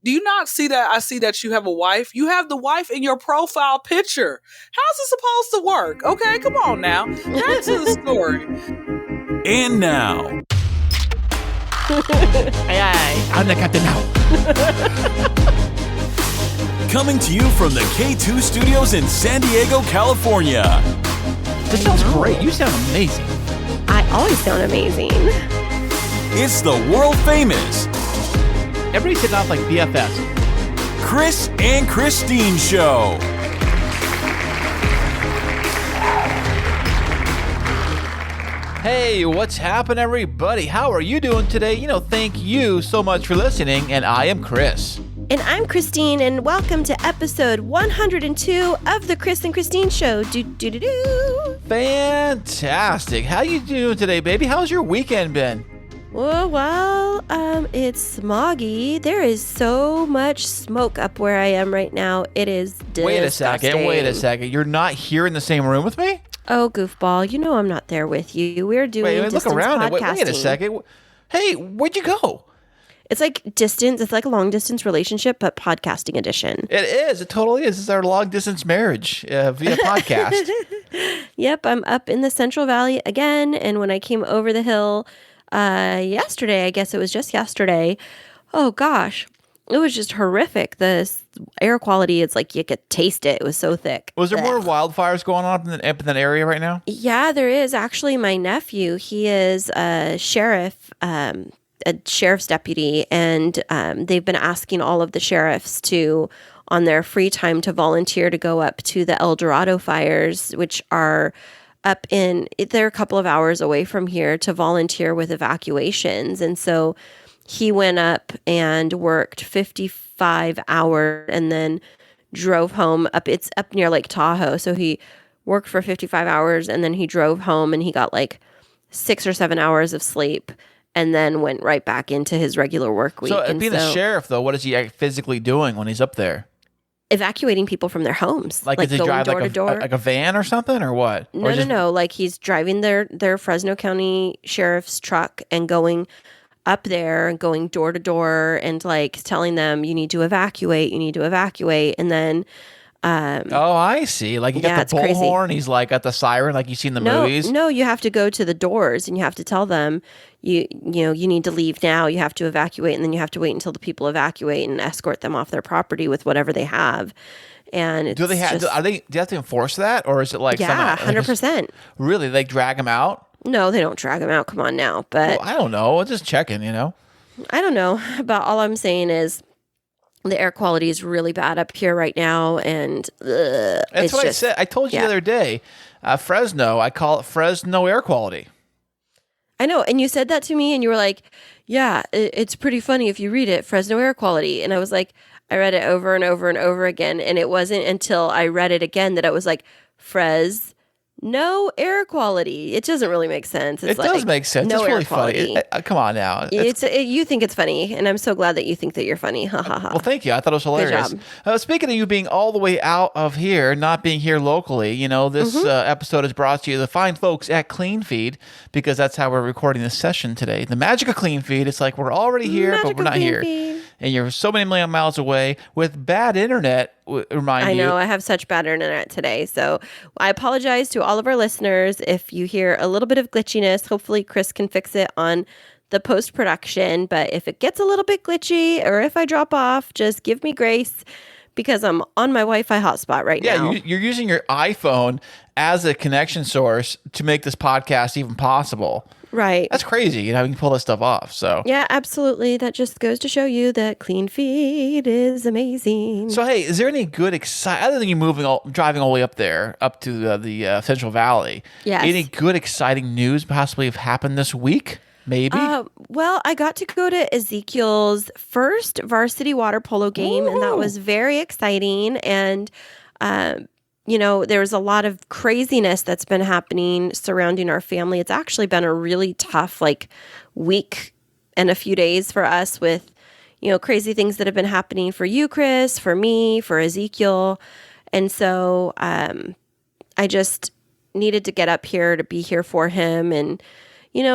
Do you not see that? I see that you have a wife. You have the wife in your profile picture. How's it supposed to work? Okay, come on now. Back to the story. And now, Aye, I'm the captain now. coming to you from the K2 Studios in San Diego, California. This sounds great. You sound amazing. I always sound amazing. It's the world famous Everybody's hitting off like BFFs. Kris and Kristine Show. Hey, what's happening, everybody? How are you doing today? Thank you so much for listening, and I am Kris. And I'm Kristine, and welcome to episode 102 of the Kris and Kristine Show. Do. Fantastic. How you doing today, baby? How's your weekend been? Well, it's smoggy. There is so much smoke up where I am right now. It is disgusting. Wait a second. You're not here in the same room with me? Oh, goofball. You know I'm not there with you. We're doing distance look around. podcasting. Wait a second. Hey, where'd you go? It's like distance. It's like a long distance relationship, but podcasting edition. It is. It totally is. It's our long distance marriage via podcast. Yep. I'm up in the Central Valley again. And when I came over the hill yesterday, I guess it was just yesterday. Oh gosh, it was just horrific. The air quality, it's like you could taste it. It was so thick. Was there more wildfires going on up in that area right now? Yeah, there is. Actually, my nephew, he is a sheriff, a sheriff's deputy, and they've been asking all of the sheriffs to, on their free time, to volunteer to go up to the El Dorado fires, which are they're a couple of hours away from here, to volunteer with evacuations. And so he went up and worked 55 hours and then drove home up. It's up near Lake Tahoe. So he worked for 55 hours and then he drove home and he got like 6 or 7 hours of sleep and then went right back into his regular work week. So being a sheriff, though, what is he physically doing when he's up there? Evacuating people from their homes. Like does he going drive door to door. like a van or something, or what? No. Like he's driving their Fresno County sheriff's truck and going up there and going door to door and like telling them you need to evacuate. And then oh, I see. Like you got the bullhorn. He's like got the siren, like you see in the movies. No, you have to go to the doors and you have to tell them you need to leave now. You have to evacuate, and then you have to wait until the people evacuate and escort them off their property with whatever they have. And do you have to enforce that, or is it like 100%? Really, they drag them out? No, they don't drag them out. Come on now, but I don't know. I'm just checking. I don't know, but all I'm saying is the air quality is really bad up here right now, and that's what I said. I told you the other day, Fresno. I call it Fresno air quality. I know, and you said that to me, and you were like, "Yeah, it's pretty funny if you read it, Fresno air quality." And I was like, I read it over and over and over again, and it wasn't until I read it again that I was like, No air quality. It doesn't really make sense. It does make sense. No, it's really funny. Come on now. You think it's funny, and I'm so glad that you think that you're funny. Ha ha ha. Well, thank you. I thought it was hilarious. Good job. Speaking of you being all the way out of here, not being here locally, this episode is brought to you the fine folks at Clean Feed, because that's how we're recording this session today. The magic of Clean Feed. It's like we're already here, but we're not here. And you're so many million miles away with bad internet. I know. I have such bad internet today. So I apologize to all of our listeners if you hear a little bit of glitchiness. Hopefully Kris can fix it on the post-production. But if it gets a little bit glitchy or if I drop off, just give me grace, because I'm on my Wi-Fi hotspot right now. Yeah, you're using your iPhone as a connection source to make this podcast even possible. Right. That's crazy. You can pull this stuff off. So yeah, absolutely. That just goes to show you that Clean Feed is amazing. So hey, is there any good other than you driving all the way up there, up to the Central Valley? Yes. Any good exciting news possibly have happened this week? Maybe. Well, I got to go to Ezekiel's first varsity water polo game, and that was very exciting. And there was a lot of craziness that's been happening surrounding our family. It's actually been a really tough week and a few days for us with, crazy things that have been happening for you, Kris, for me, for Ezekiel. And so I just needed to get up here to be here for him and,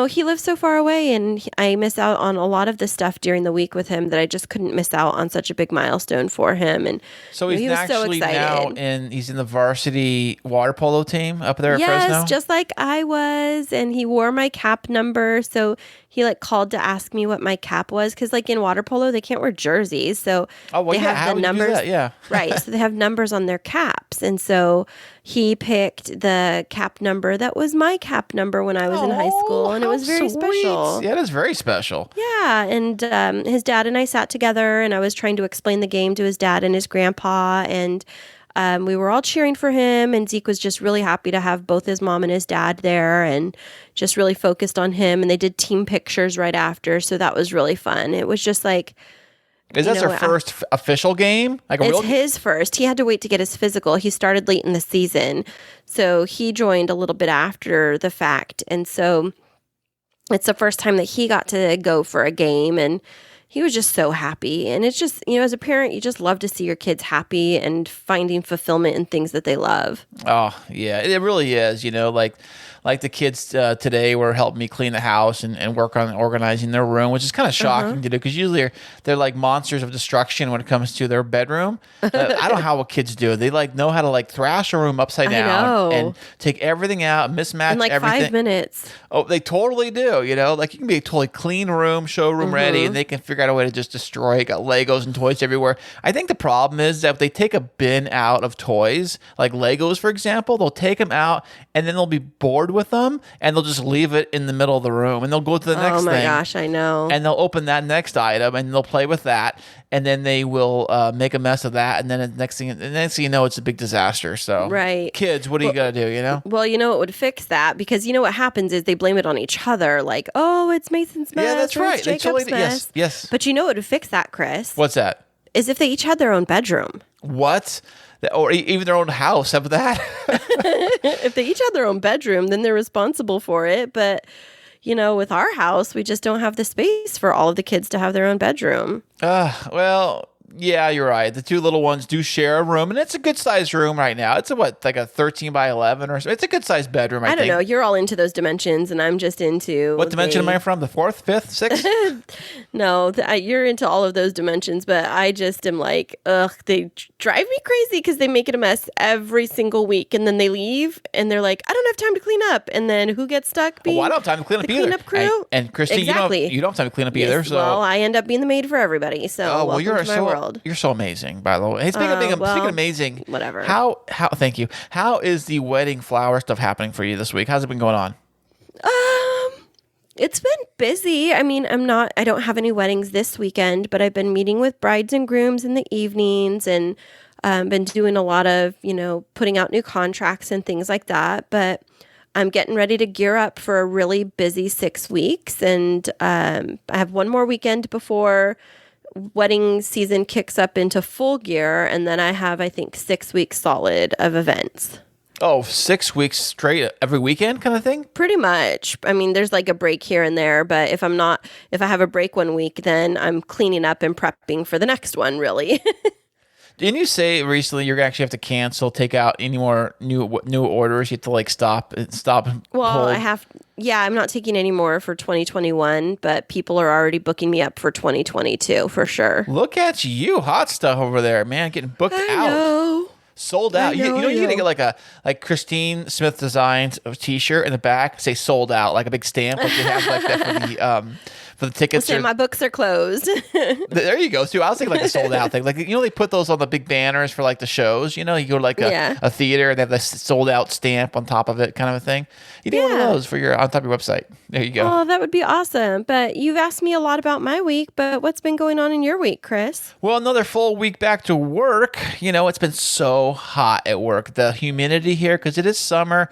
he lives so far away, and I miss out on a lot of the stuff during the week with him that I just couldn't miss out on such a big milestone for him. And So he he's was so actually excited. now he's in the varsity water polo team up there at Fresno. Yes, just like I was, and he wore my cap number. So he called to ask me what my cap was, because in water polo they can't wear jerseys, so they have how the would you do numbers. that? Yeah. Right, so they have numbers on their caps, and so he picked the cap number that was my cap number when I was in high school, and it was very special. Yeah, it is very special. Yeah, and his dad and I sat together, and I was trying to explain the game to his dad and his grandpa, and we were all cheering for him, and Zeke was just really happy to have both his mom and his dad there, and just really focused on him. And they did team pictures right after, so that was really fun. It was just like, Is that their first official game? it's his first. He had to wait to get his physical. He started late in the season, so he joined a little bit after the fact, and so it's the first time that he got to go for a game, and he was just so happy. And it's just, as a parent, you just love to see your kids happy and finding fulfillment in things that they love. Oh, yeah, it really is. Like the kids today were helping me clean the house and work on organizing their room, which is kind of shocking to do, because usually they're like monsters of destruction when it comes to their bedroom. I don't know how kids do it. They know how to thrash a room upside down and take everything out, mismatch In everything. 5 minutes. Oh, they totally do. You can be a totally clean room, showroom ready, and they can figure out a way to just destroy it. Got Legos and toys everywhere. I think the problem is that if they take a bin out of toys, like Legos, for example, they'll take them out and then they'll be bored with them and they'll just leave it in the middle of the room and they'll go to the next thing. Oh my gosh, I know. And they'll open that next item and they'll play with that, and then they will make a mess of that, and then the next thing you know, it's a big disaster. So, right, kids, what are you gonna do? Well, it would fix that, because what happens is they blame it on each other, like, oh, it's Mason's mess. Yeah, that's or right. It's They Jacob's totally mess. yes. But what would fix that, Chris? What's that? Is if they each had their own bedroom. What? Or even their own house have that? If they each had their own bedroom, then they're responsible for it. But, with our house, we just don't have the space for all of the kids to have their own bedroom. Well, yeah, you're right. The two little ones do share a room, and it's a good sized room right now. It's like a 13 by 11 or so. It's a good sized bedroom, I think. I don't know. You're all into those dimensions, and I'm just into... What dimension am I from? The 4th, 5th, 6th? No, you're into all of those dimensions, but I just am like, ugh, they drive me crazy because they make it a mess every single week, and then they leave, and they're like, I don't have time to clean up, and then who gets stuck being I don't have time to clean up the either. cleanup crew? And Kristine, Exactly. you don't have time to clean up either. Yes, So. well, I end up being the maid for everybody, so welcome to my world. You're so amazing, by the way. Hey, speaking of being amazing, whatever. How? Thank you. How is the wedding flower stuff happening for you this week? How's it been going on? It's been busy. I mean, I don't have any weddings this weekend, but I've been meeting with brides and grooms in the evenings, and been doing a lot of, putting out new contracts and things like that. But I'm getting ready to gear up for a really busy 6 weeks, and I have one more weekend before wedding season kicks up into full gear, and then I have, I think, 6 weeks solid of events. Oh, 6 weeks straight every weekend kind of thing? Pretty much. I mean, there's like a break here and there, but if I have a break one week, then I'm cleaning up and prepping for the next one, really. Didn't you say recently you're going to actually have to cancel, take out any more new orders? You have to stop. Well, hold. I'm not taking any more for 2021, but people are already booking me up for 2022 for sure. Look at you, hot stuff over there, man, getting booked out. I know. Sold out. I know, You're gonna get like Kristine Smith Designs a T-shirt in the back, say sold out, like a big stamp, like they have like that for the tickets. Say my books are closed. There you go. So I was thinking like a sold out thing. Like they put those on the big banners for like the shows. You go to like a theater and they have the sold out stamp on top of it, kind of a thing. You need one of those for on top of your website. There you go. Oh, that would be awesome. But you've asked me a lot about my week, but what's been going on in your week, Kris? Well, another full week back to work. It's been so hot at work. The humidity here, because it is summer,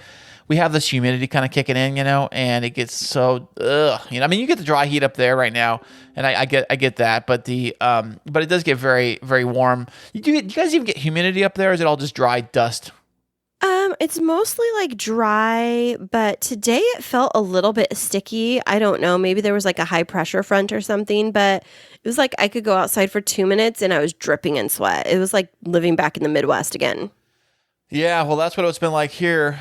we have this humidity kind of kicking in, and it gets so, I mean, you get the dry heat up there right now, and I get that, but but it does get very, very warm. Do you guys even get humidity up there, or is it all just dry dust? It's mostly like dry, but today it felt a little bit sticky. I don't know. Maybe there was like a high pressure front or something, but it was like I could go outside for 2 minutes and I was dripping in sweat. It was like living back in the Midwest again. Yeah, well, that's what it's been like here.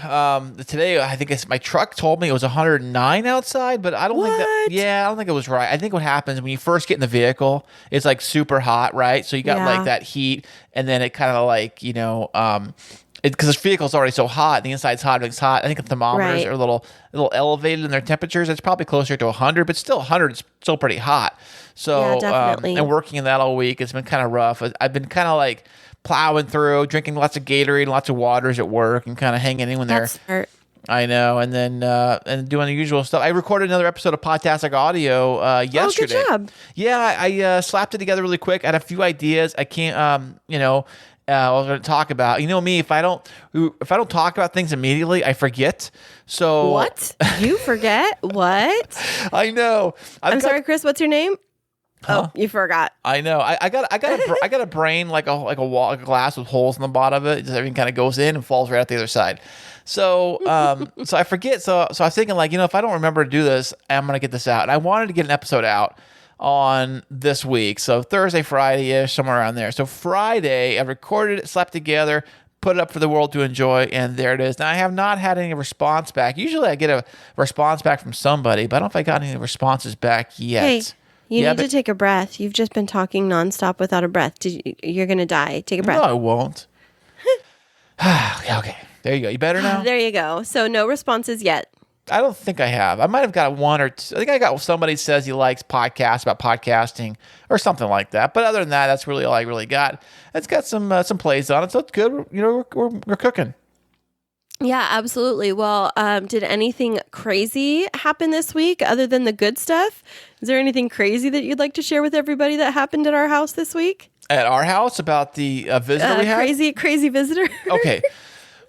Today, I think my truck told me it was 109 outside, but I don't think that. What? Yeah, I don't think it was right. I think what happens when you first get in the vehicle, it's like super hot, right? So you got like that heat, and then it kind of like because this vehicle's already so hot, the inside's hot, everything's hot. I think the thermometers are a little elevated in their temperatures. It's probably closer to 100, but still 100 is still pretty hot. So, Yeah, definitely. and working in that all week, it's been kind of rough. I've been kind of like plowing through, drinking lots of Gatorade, lots of waters at work, and kind of hanging in there. That's smart. I know, and then and doing the usual stuff. I recorded another episode of Podtastic Audio yesterday. Oh, good job. Yeah, I slapped it together really quick. I had a few ideas. I can't, I was going to talk about. You know me, if I don't talk about things immediately, I forget. So What? You forget? What? I know. I'm sorry, Kris. What's your name? Huh? Oh, you forgot. I know. I got a brain like a wall, like a glass with holes in the bottom of it. Just everything kind of goes in and falls right out the other side. So so I forget. So I was thinking like, if I don't remember to do this, I'm gonna get this out. And I wanted to get an episode out on this week. So Thursday, Friday-ish, somewhere around there. So Friday, I recorded it, slapped together, put it up for the world to enjoy, and there it is. Now, I have not had any response back. Usually I get a response back from somebody, but I don't know if I got any responses back yet. Hey, you need to take a breath. You've just been talking nonstop without a breath. You're going to die. Take a breath. No, I won't. Okay. There you go. You better now? There you go. So no responses yet. I don't think I have. I might have got one or two. I think I got somebody says he likes podcasts about podcasting or something like that. But other than that, that's really all I really got. It's got some plays on it, so it's good. We're cooking. Yeah, absolutely. Well, did anything crazy happen this week other than the good stuff? Is there anything crazy that you'd like to share with everybody that happened at our house this week? At our house about the visitor we had? Crazy visitor. Okay.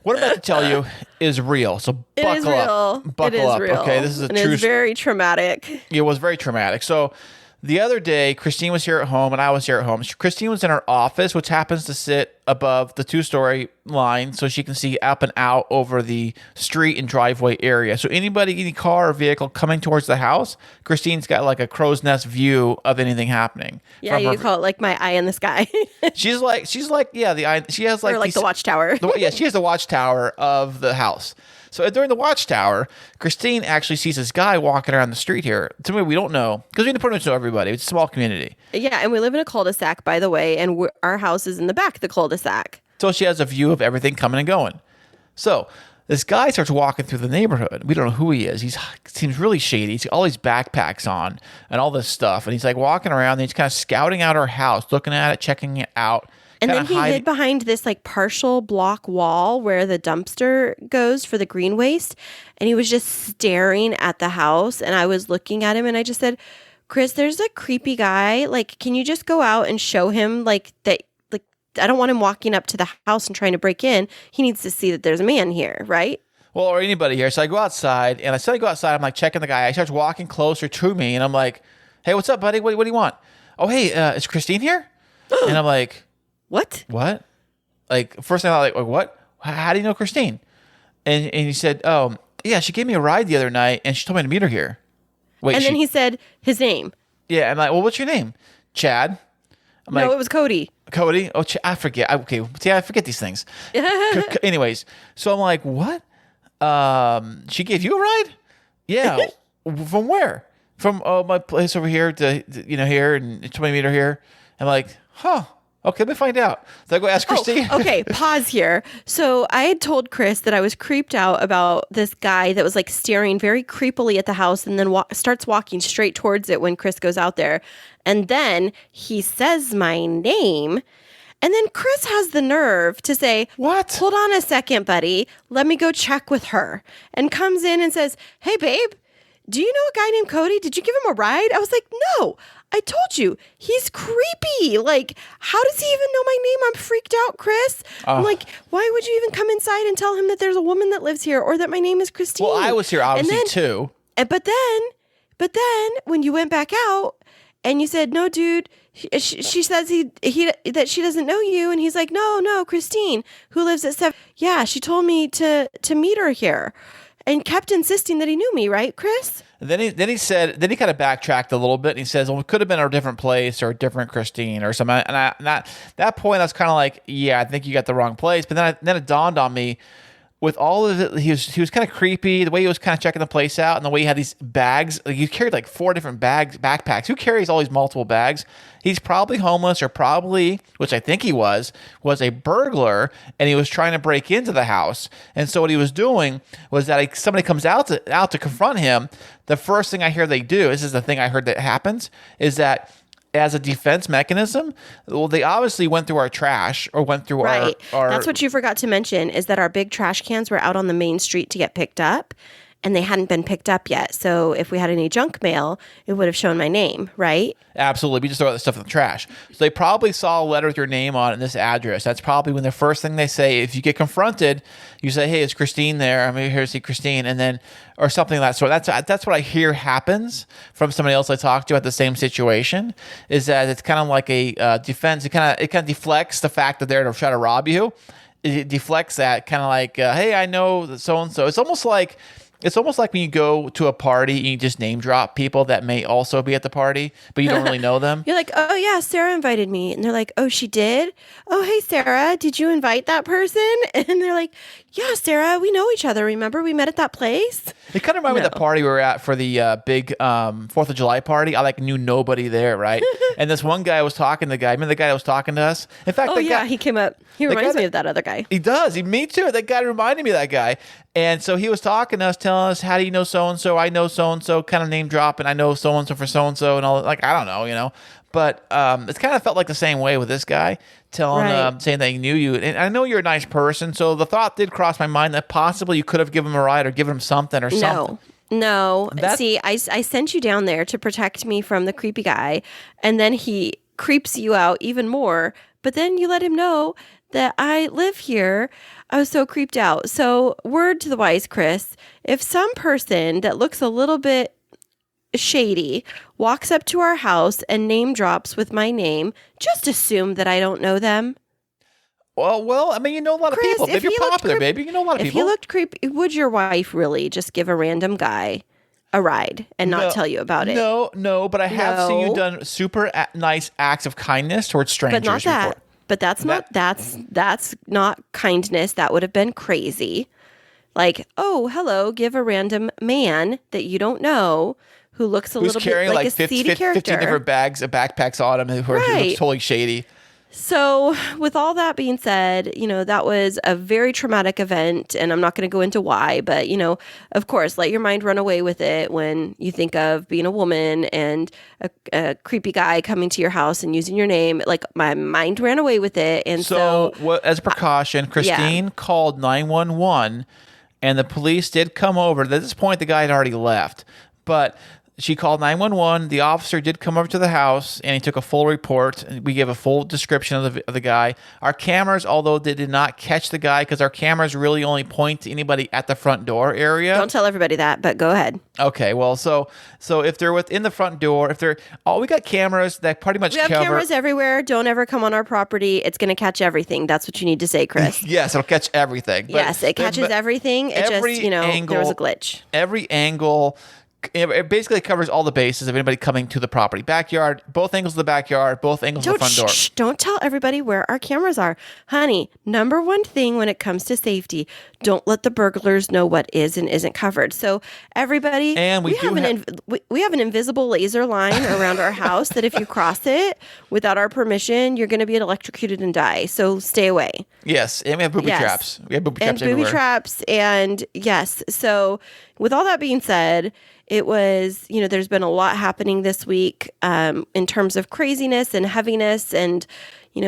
What I'm about to tell you is real, so buckle up. Buckle up. Real. Okay, this is a true. It's very traumatic. It was very traumatic. So the other day, Kristine was here at home, and I was here at home. Kristine was in her office, which happens to sit above the 2-story line, so she can see up and out over the street and driveway area. So any car or vehicle coming towards the house, Kristine's got like a crow's nest view of anything happening. Yeah, you call it like my eye in the sky. she's like, yeah, the eye. She has like or like the watchtower. She has the watchtower of the house. So during the watchtower, Kristine actually sees this guy walking around the street here. To me, we don't know, because we pretty much know everybody. It's a small community. Yeah, and we live in a cul-de-sac, by the way, and our house is in the back of the cul-de-sac. So she has a view of everything coming and going. So this guy starts walking through the neighborhood. We don't know who he is. He seems really shady. He's got all these backpacks on and all this stuff. And he's like walking around, and he's kind of scouting out our house, looking at it, checking it out. And then he hid behind this like partial block wall where the dumpster goes for the green waste. And he was just staring at the house. And I was looking at him and I just said, Kris, there's a creepy guy. Like, can you just go out and show him like that? Like, I don't want him walking up to the house and trying to break in. He needs to see that there's a man here, right? Well, or anybody here. So I go outside, and I'm like checking the guy. He starts walking closer to me, and I'm like, hey, what's up, buddy? What do you want? Oh, hey, is Kristine here? And I'm like, What? Like, first thing I was like, what? How do you know Kristine? And he said, oh, yeah, she gave me a ride the other night, and she told me to meet her here. Wait, and then he said his name. Yeah, I'm like, well, what's your name? Chad? No, it was Cody. Cody? Oh, I forget. Okay, see, I forget these things. Anyways, so I'm like, what? She gave you a ride? Yeah. From where? From my place over here to here, and told me to meet her here. I'm like, huh. Okay, let me find out. So I go ask Kristine. Okay, pause here. So I had told Kris that I was creeped out about this guy that was like staring very creepily at the house and then starts walking straight towards it when Kris goes out there. And then he says my name. And then Kris has the nerve to say, what? Hold on a second, buddy. Let me go check with her. And comes in and says, hey, babe, do you know a guy named Cody? Did you give him a ride? I was like, no. I told you, he's creepy. Like, how does he even know my name? I'm freaked out, Kris. I'm like, why would you even come inside and tell him that there's a woman that lives here or that my name is Kristine? Well, I was here obviously too. But then when you went back out and you said, no, dude, she says that she doesn't know you. And he's like, no, Kristine, who lives at 7. Yeah, she told me to meet her here. and kept insisting that he knew me, right, Kris? Then he kind of backtracked a little bit, and he says, "Well, it could have been a different place or a different Kristine or something." And at that point, I was kind of like, "Yeah, I think you got the wrong place." But then it dawned on me, with all of it, he was kind of creepy. The way he was kind of checking the place out, and the way he had these bags. Like, he carried like 4 different backpacks. Who carries all these multiple bags? He's probably homeless, or probably, which I think he was a burglar, and he was trying to break into the house. And so what he was doing was that somebody comes out to confront him. The first thing I hear they do, this is the thing I heard that happens, is that as a defense mechanism, well, they obviously went through our trash or went through our... That's what you forgot to mention, is that our big trash cans were out on the main street to get picked up, and they hadn't been picked up yet. So if we had any junk mail, it would have shown my name, right? Absolutely. We just throw that stuff in the trash. So they probably saw a letter with your name on it and this address. That's probably when the first thing they say. If you get confronted, you say, "Hey, is Kristine there? I'm here to see Kristine," and then, or something of that sort. That's what I hear happens from somebody else I talked to at the same situation. Is that it's kind of like a defense. It kind of deflects the fact that they're to try to rob you. It deflects that, kind of like, "Hey, I know so and so." It's almost like when you go to a party and you just name drop people that may also be at the party, but you don't really know them. You're like, "Oh yeah, Sarah invited me." And they're like, "Oh, she did? Oh, hey, Sarah, did you invite that person?" And they're like, "Yeah, Sarah, we know each other. Remember we met at that place?" It kind of reminded me of the party we were at for the big 4th of July party. I knew nobody there, right? And this one guy was talking to the guy. Remember the guy that was talking to us? In fact, he came up. He reminds me of that other guy. He does. Me too. That guy reminded me of that guy. And so he was talking to us, telling us, "How do you know so-and-so? I know so-and-so," kind of name dropping. "I know so-and-so for so-and-so," and all. Like, I don't know, But it's kind of felt like the same way with this guy, saying that he knew you. And I know you're a nice person, so the thought did cross my mind that possibly you could have given him a ride or given him something or something. No. See, I sent you down there to protect me from the creepy guy, and then he creeps you out even more. But then you let him know that I live here. I was so creeped out. So, word to the wise, Kris, if some person that looks a little bit shady walks up to our house and name drops with my name, just assume that I don't know them. Well, I mean, you know a lot of people. Maybe you're popular, baby. You know a lot of people. If you looked creepy, would your wife really just give a random guy a ride and not tell you about it? No, but I have seen you done super nice acts of kindness towards strangers. But not that. Before. But that's not kindness. That would have been crazy. Like, "Oh, hello, give a random man that you don't know who looks a little bit like a seedy character. 15 different backpacks on him who looks totally shady." So with all that being said, that was a very traumatic event, and I'm not going to go into why, but, of course, let your mind run away with it when you think of being a woman and a creepy guy coming to your house and using your name. Like, my mind ran away with it. And so as a precaution, Kristine called 911, and the police did come over. At this point, the guy had already left, but she called 911. The officer did come over to the house, and he took a full report. We gave a full description of the guy. Our cameras, although they did not catch the guy, because our cameras really only point to anybody at the front door area. Don't tell everybody that, but go ahead. Okay, well, so if they're within the front door, we got cameras that pretty much cover. We have cameras everywhere. Don't ever come on our property. It's going to catch everything. That's what you need to say, Kris. Yes, it'll catch everything. Yes, it catches everything. It just, there was a glitch. Every angle. It basically covers all the bases of anybody coming to the property. Backyard, both angles of the backyard, both angles of the front door. Don't tell everybody where our cameras are. Honey, number one thing when it comes to safety, don't let the burglars know what is and isn't covered. So everybody, and we have an invisible laser line around our house that if you cross it without our permission, you're going to be electrocuted and die. So stay away. Yes, and we have booby traps. We have booby traps everywhere. And booby traps, and yes. So with all that being said, it was, there's been a lot happening this week in terms of craziness and heaviness and,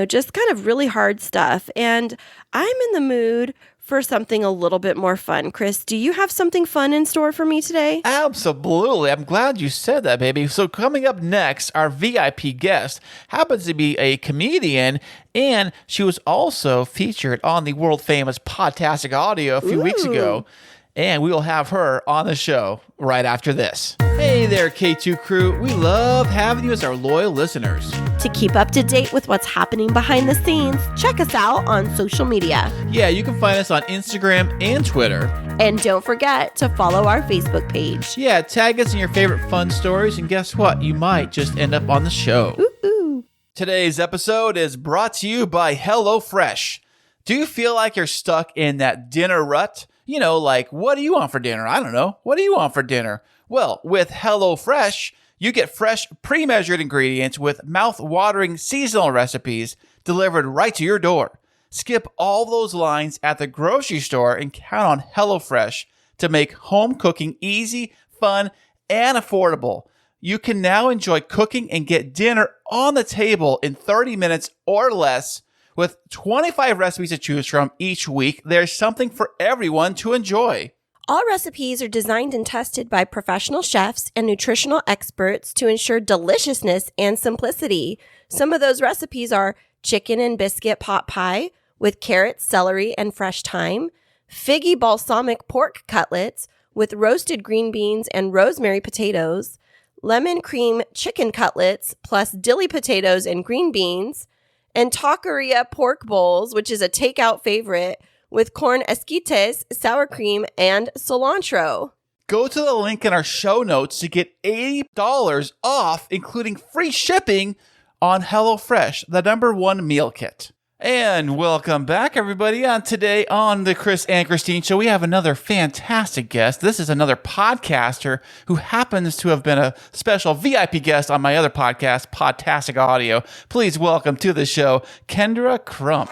just kind of really hard stuff. And I'm in the mood for something a little bit more fun. Kris, do you have something fun in store for me today? Absolutely. I'm glad you said that, baby. So coming up next, our VIP guest happens to be a comedian, and she was also featured on the world famous Podtastic Audio a few weeks ago. And we will have her on the show right after this. Hey there, K2 crew. We love having you as our loyal listeners. To keep up to date with what's happening behind the scenes, check us out on social media. Yeah, you can find us on Instagram and Twitter. And don't forget to follow our Facebook page. Yeah, tag us in your favorite fun stories, and guess what? You might just end up on the show. Ooh. Today's episode is brought to you by HelloFresh. Do you feel like you're stuck in that dinner rut? You know, like, what do you want for dinner? I don't know. What do you want for dinner? Well, with HelloFresh, you get fresh, pre-measured ingredients with mouth-watering seasonal recipes delivered right to your door. Skip all those lines at the grocery store and count on HelloFresh to make home cooking easy, fun, and affordable. You can now enjoy cooking and get dinner on the table in 30 minutes or less. With 25 recipes to choose from each week, there's something for everyone to enjoy. All recipes are designed and tested by professional chefs and nutritional experts to ensure deliciousness and simplicity. Some of those recipes are chicken and biscuit pot pie with carrots, celery, and fresh thyme, figgy balsamic pork cutlets with roasted green beans and rosemary potatoes, lemon cream chicken cutlets plus dilly potatoes and green beans, and taqueria pork bowls, which is a takeout favorite, with corn esquites, sour cream, and cilantro. Go to the link in our show notes to get $80 off, including free shipping on HelloFresh, the #1 meal kit. And welcome back, everybody. Today on the Kris and Kristine Show, we have another fantastic guest. This is another podcaster who happens to have been a special VIP guest on my other podcast, Podtastic Audio. Please welcome to the show, Kyndra Crump.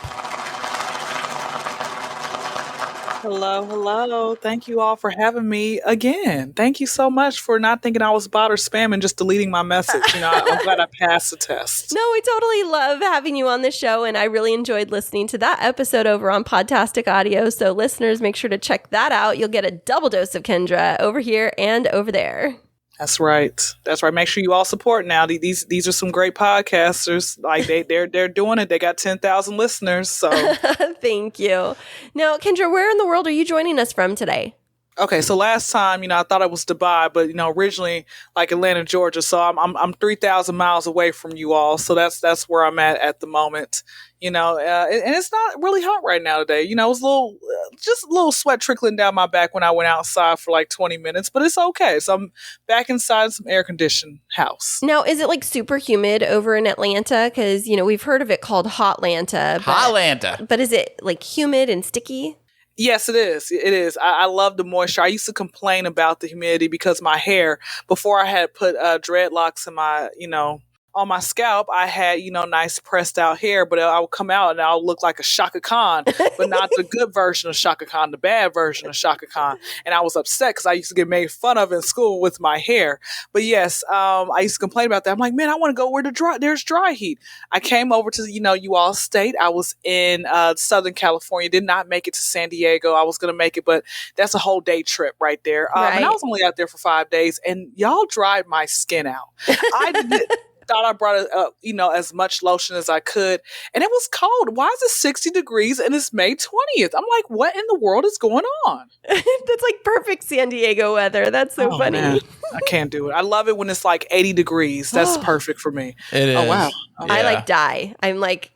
Hello. Thank you all for having me again. Thank you so much for not thinking I was bot or spam and just deleting my message. You know, I'm glad I passed the test. No, we totally love having you on the show, and I really enjoyed listening to that episode over on Podtastic Audio. So listeners, make sure to check that out. You'll get a double dose of Kyndra over here and over there. That's right. Make sure you all support now. These are some great podcasters. Like they're doing it. They got 10,000 listeners. So thank you. Now, Kyndra, where in the world are you joining us from today? Okay, so last time, I thought it was Dubai, but originally like Atlanta, Georgia. So I'm 3,000 miles away from you all. So that's where I'm at the moment. And it's not really hot right now today. It was just a little sweat trickling down my back when I went outside for like 20 minutes, but it's okay. So I'm back inside some air conditioned house. Now, is it like super humid over in Atlanta? Because, we've heard of it called Hotlanta. Hotlanta. But is it like humid and sticky? Yes, it is. It is. I love the moisture. I used to complain about the humidity because my hair, before I had put dreadlocks in my, on my scalp, I had, nice pressed out hair, but I would come out and I'll look like a Shaka Khan, but not the good version of Shaka Khan, the bad version of Shaka Khan. And I was upset because I used to get made fun of in school with my hair. But yes, I used to complain about that. I'm like, man, I want to go where there's dry heat. I came over to, you all state. I was in Southern California, did not make it to San Diego. I was going to make it, but that's a whole day trip right there. Right. And I was only out there for 5 days and y'all dried my skin out. I did. Thought I brought as much lotion as I could, and it was cold. Why is it 60 degrees and it's May 20th? I'm like, what in the world is going on? That's like perfect San Diego weather. That's so funny. Man. I can't do it. I love it when it's like 80 degrees. That's perfect for me. It is. Oh wow. Yeah. I like die. I'm like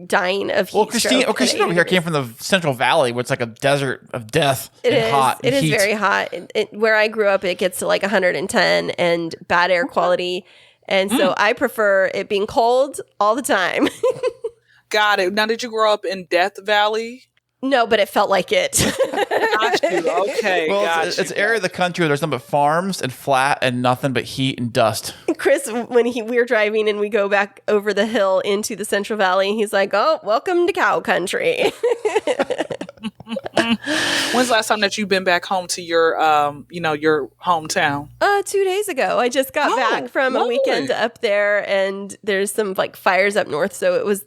dying of heat. Well, Kristine over here came from the Central Valley, where it's like a desert of death. It and is. hot. It and is heat. very hot. Where I grew up, it gets to like 110 and bad air quality. And so I prefer it being cold all the time. Got it. Now, did you grow up in Death Valley? No, but it felt like it. Got you. Okay. Well, it's an area of the country where there's nothing but farms and flat and nothing but heat and dust. Kris, when we're driving and we go back over the hill into the Central Valley, he's like, "Oh, welcome to cow country." When's the last time that you've been back home to your, your hometown? 2 days ago. I just got back from a weekend up there, and there's some like fires up north. So it was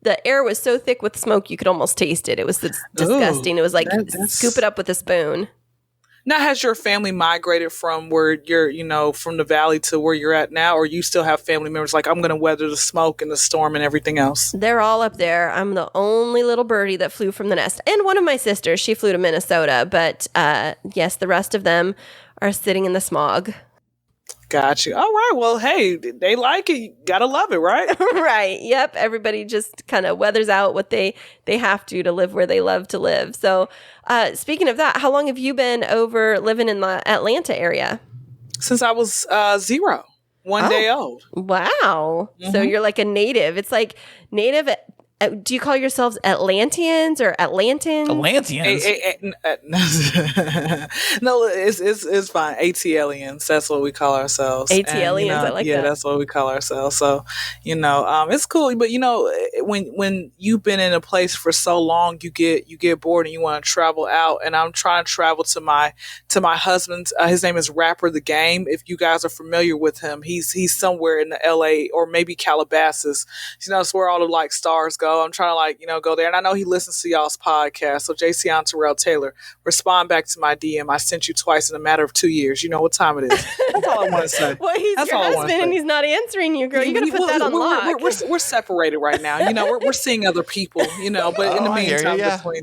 the air was so thick with smoke you could almost taste it. It was disgusting. It was like scoop it up with a spoon. Now, has your family migrated from where you're, from the valley to where you're at now, or you still have family members like, I'm going to weather the smoke and the storm and everything else? They're all up there. I'm the only little birdie that flew from the nest. And one of my sisters, she flew to Minnesota. But yes, the rest of them are sitting in the smog. Got you. All right. Well, hey, they like it. You gotta love it, right? Right. Yep. Everybody just kind of weathers out what they have to live where they love to live. So speaking of that, how long have you been over living in the Atlanta area? Since I was 0, 1 day old. Wow. So you're like a native. It's like native. Do you call yourselves Atlanteans or Atlantans? Atlanteans? No, it's fine. ATLians. That's what we call ourselves. ATLians, I like that. Yeah, that's what we call ourselves. So, it's cool. But when you've been in a place for so long, you get bored and you want to travel out. And I'm trying to travel to my husband's. His name is Rapper the Game. If you guys are familiar with him, he's somewhere in the LA or maybe Calabasas. It's where all the stars go. I'm trying to go there. And I know he listens to y'all's podcast. So JC Terrell Taylor, respond back to my DM. I sent you twice in a matter of 2 years. You know what time it is. That's all I want to say. Well, he's your husband and he's not answering you, girl. You got to put that on lock. We're separated right now. We're seeing other people, but in the meantime,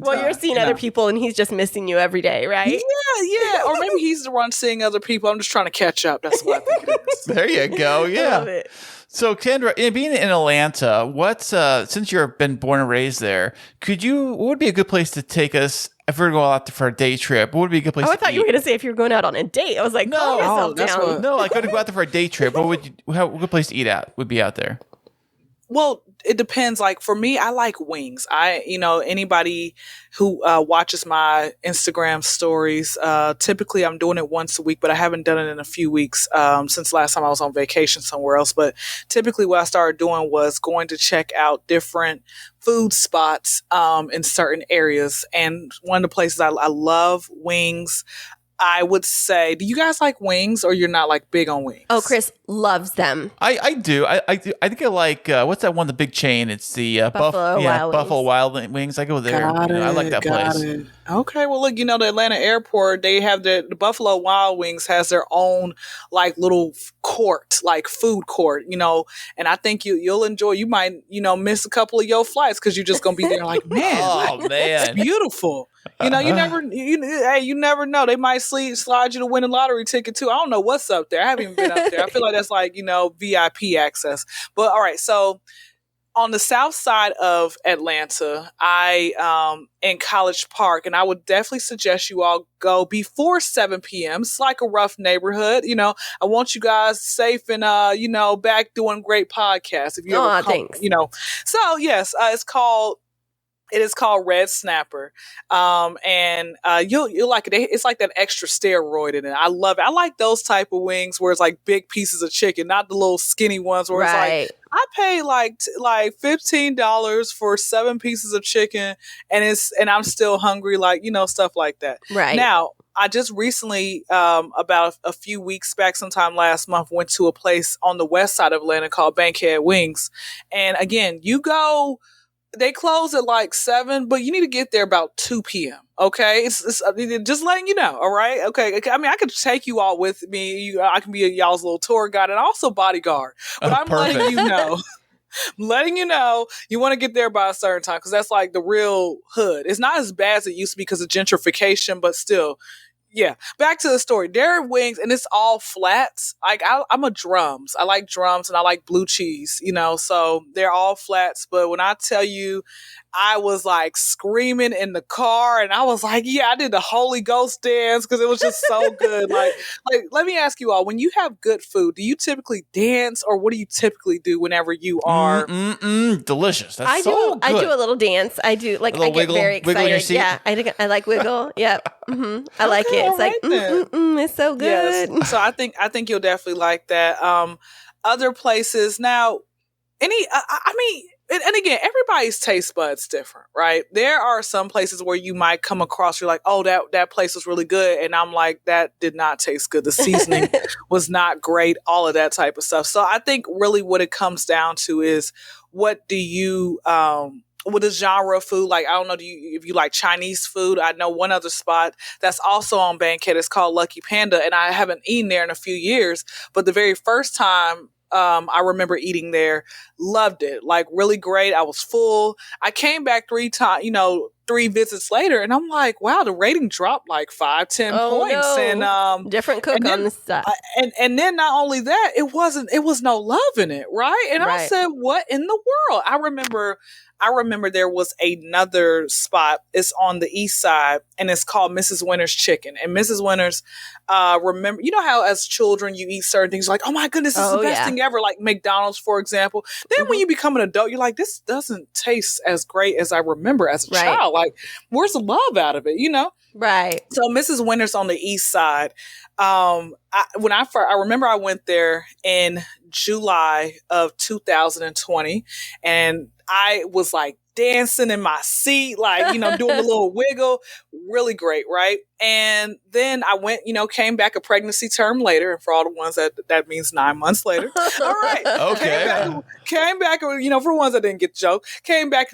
you're seeing other people and he's just missing you every day, right? Yeah. Or maybe he's the one seeing other people. I'm just trying to catch up. That's what I think it is. There you go. Yeah. Love it. So, Kyndra, being in Atlanta, since you've been born and raised there, what would be a good place to take us if we were going out for a day trip? What would be a good place to I thought you were going to say if you were going out on a date. I was like, calm yourself down. No, I couldn't go out there for a day trip. What good place to eat at would be out there? Well, it depends. For me, I like wings. Anybody who watches my Instagram stories, typically I'm doing it once a week, but I haven't done it in a few weeks since last time I was on vacation somewhere else. But typically what I started doing was going to check out different food spots in certain areas. And one of the places I love wings, I would say, do you guys like wings or you're not big on wings? Oh, Kris loves them. I do. I think I like, what's that one, the big chain? It's the Buffalo Wild Wings. I go there. I like that place. Okay. Well, look, the Atlanta airport, they have the Buffalo Wild Wings has their own little court, food court, and I think you'll enjoy, you might, miss a couple of your flights because you're just going to be there man, oh man, it's beautiful. You never know. They might slide you to win a lottery ticket too. I don't know what's up there. I haven't even been up there. I feel like that's VIP access. But all right, so on the south side of Atlanta, I in College Park, and I would definitely suggest you all go before 7 p.m. It's like a rough neighborhood. I want you guys safe and back doing great podcasts. If you ever come, thanks. So yes, it is called Red Snapper. And you'll like it. It's like that extra steroid in it. I love it. I like those type of wings where it's big pieces of chicken, not the little skinny ones where it's I paid like $15 for 7 pieces of chicken and I'm still hungry, stuff like that. Right. Now, I just recently, about a few weeks back, sometime last month, went to a place on the west side of Atlanta called Bankhead Wings. And again, they close at 7, but you need to get there about 2 p.m. Okay. It's just letting you know. All right. Okay. I mean, I could take you all with me. I can be y'all's little tour guide and also bodyguard, but I'm perfect. letting you know, you want to get there by a certain time. Cause that's the real hood. It's not as bad as it used to be because of gentrification, but still. Yeah, back to the story. There are wings, and it's all flats. I'm a drums. I like drums, and I like blue cheese. So they're all flats. But when I tell you, I was screaming in the car, and I was yeah, I did the Holy Ghost dance because it was just so good. Let me ask you all: when you have good food, do you typically dance, or what do you typically do whenever you are delicious? That's good. I do a little dance. I do I get wiggle, very excited. Yeah, I like wiggle. Yep. I like it. It's it's so good. Yes. So I think you'll definitely like that. Other places now, and again, everybody's taste buds different, right? There are some places where you might come across, you're oh, that place was really good. And I'm that did not taste good. The seasoning was not great, all of that type of stuff. So I think really what it comes down to is what do you with a genre of food. Like, I don't know if you like Chinese food. I know one other spot that's also on Bankhead. It's called Lucky Panda, and I haven't eaten there in a few years. But the very first time I remember eating there, loved it. Like, really great. I was full. I came back 3 visits later, and I'm like, wow, the rating dropped like 5-10 points. No. And different cook and then, on the side. and then not only that, it was no love in it, right? And I said, what in the world? I remember there was another spot. It's on the east side, and it's called Mrs. Winter's Chicken. And Mrs. Winter's, remember, you know how as children you eat certain things, like, oh my goodness, this is the best thing ever, like McDonald's, for example. Then when you become an adult, you're like, this doesn't taste as great as I remember as a child. Like, where's the love out of it, you know? Right. So Mrs. Winter's on the east side. I remember I went there in July of 2020, and I was like dancing in my seat, like, doing a little wiggle. Really great, right? And then I went, came back a pregnancy term later. And for all the ones that means 9 months later. All right. Okay. Came back, for ones that didn't get the joke, came back,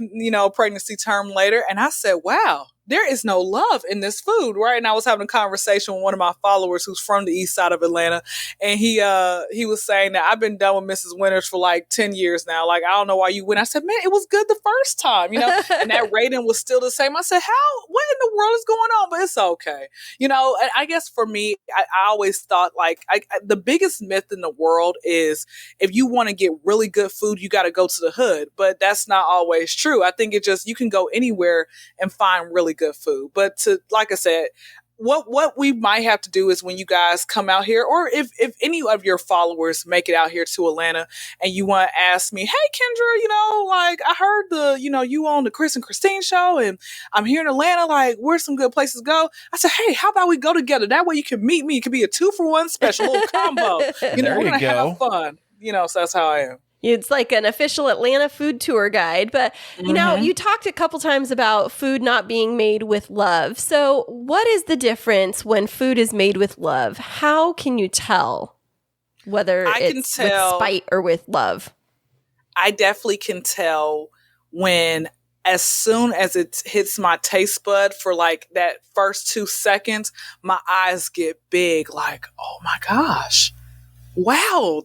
pregnancy term later. And I said, wow, there is no love in this food, right? And I was having a conversation with one of my followers who's from the east side of Atlanta. And he was saying that I've been done with Mrs. Winters for like 10 years now. Like, I don't know why you went. I said, man, it was good the first time, and that rating was still the same. I said, what in the world is going on? But it's okay. And I guess for me, I always thought like the biggest myth in the world is if you want to get really good food, you got to go to the hood. But that's not always true. I think you can go anywhere and find really good food. But like I said, what we might have to do is when you guys come out here, or if any of your followers make it out here to Atlanta and you want to ask me, hey, Kyndra, like I heard you on the Kris and Kristine show and I'm here in Atlanta, like where's some good places to go? I said, hey, how about we go together? That way you can meet me. It could be a 2-for-1 special, little combo. We're going to have fun. So that's how I am. It's like an official Atlanta food tour guide. But, you talked a couple times about food not being made with love. So what is the difference when food is made with love? How can you tell whether it's with spite or with love? I definitely can tell when, as soon as it hits my taste bud for like that first 2 seconds, my eyes get big like, oh my gosh, wow,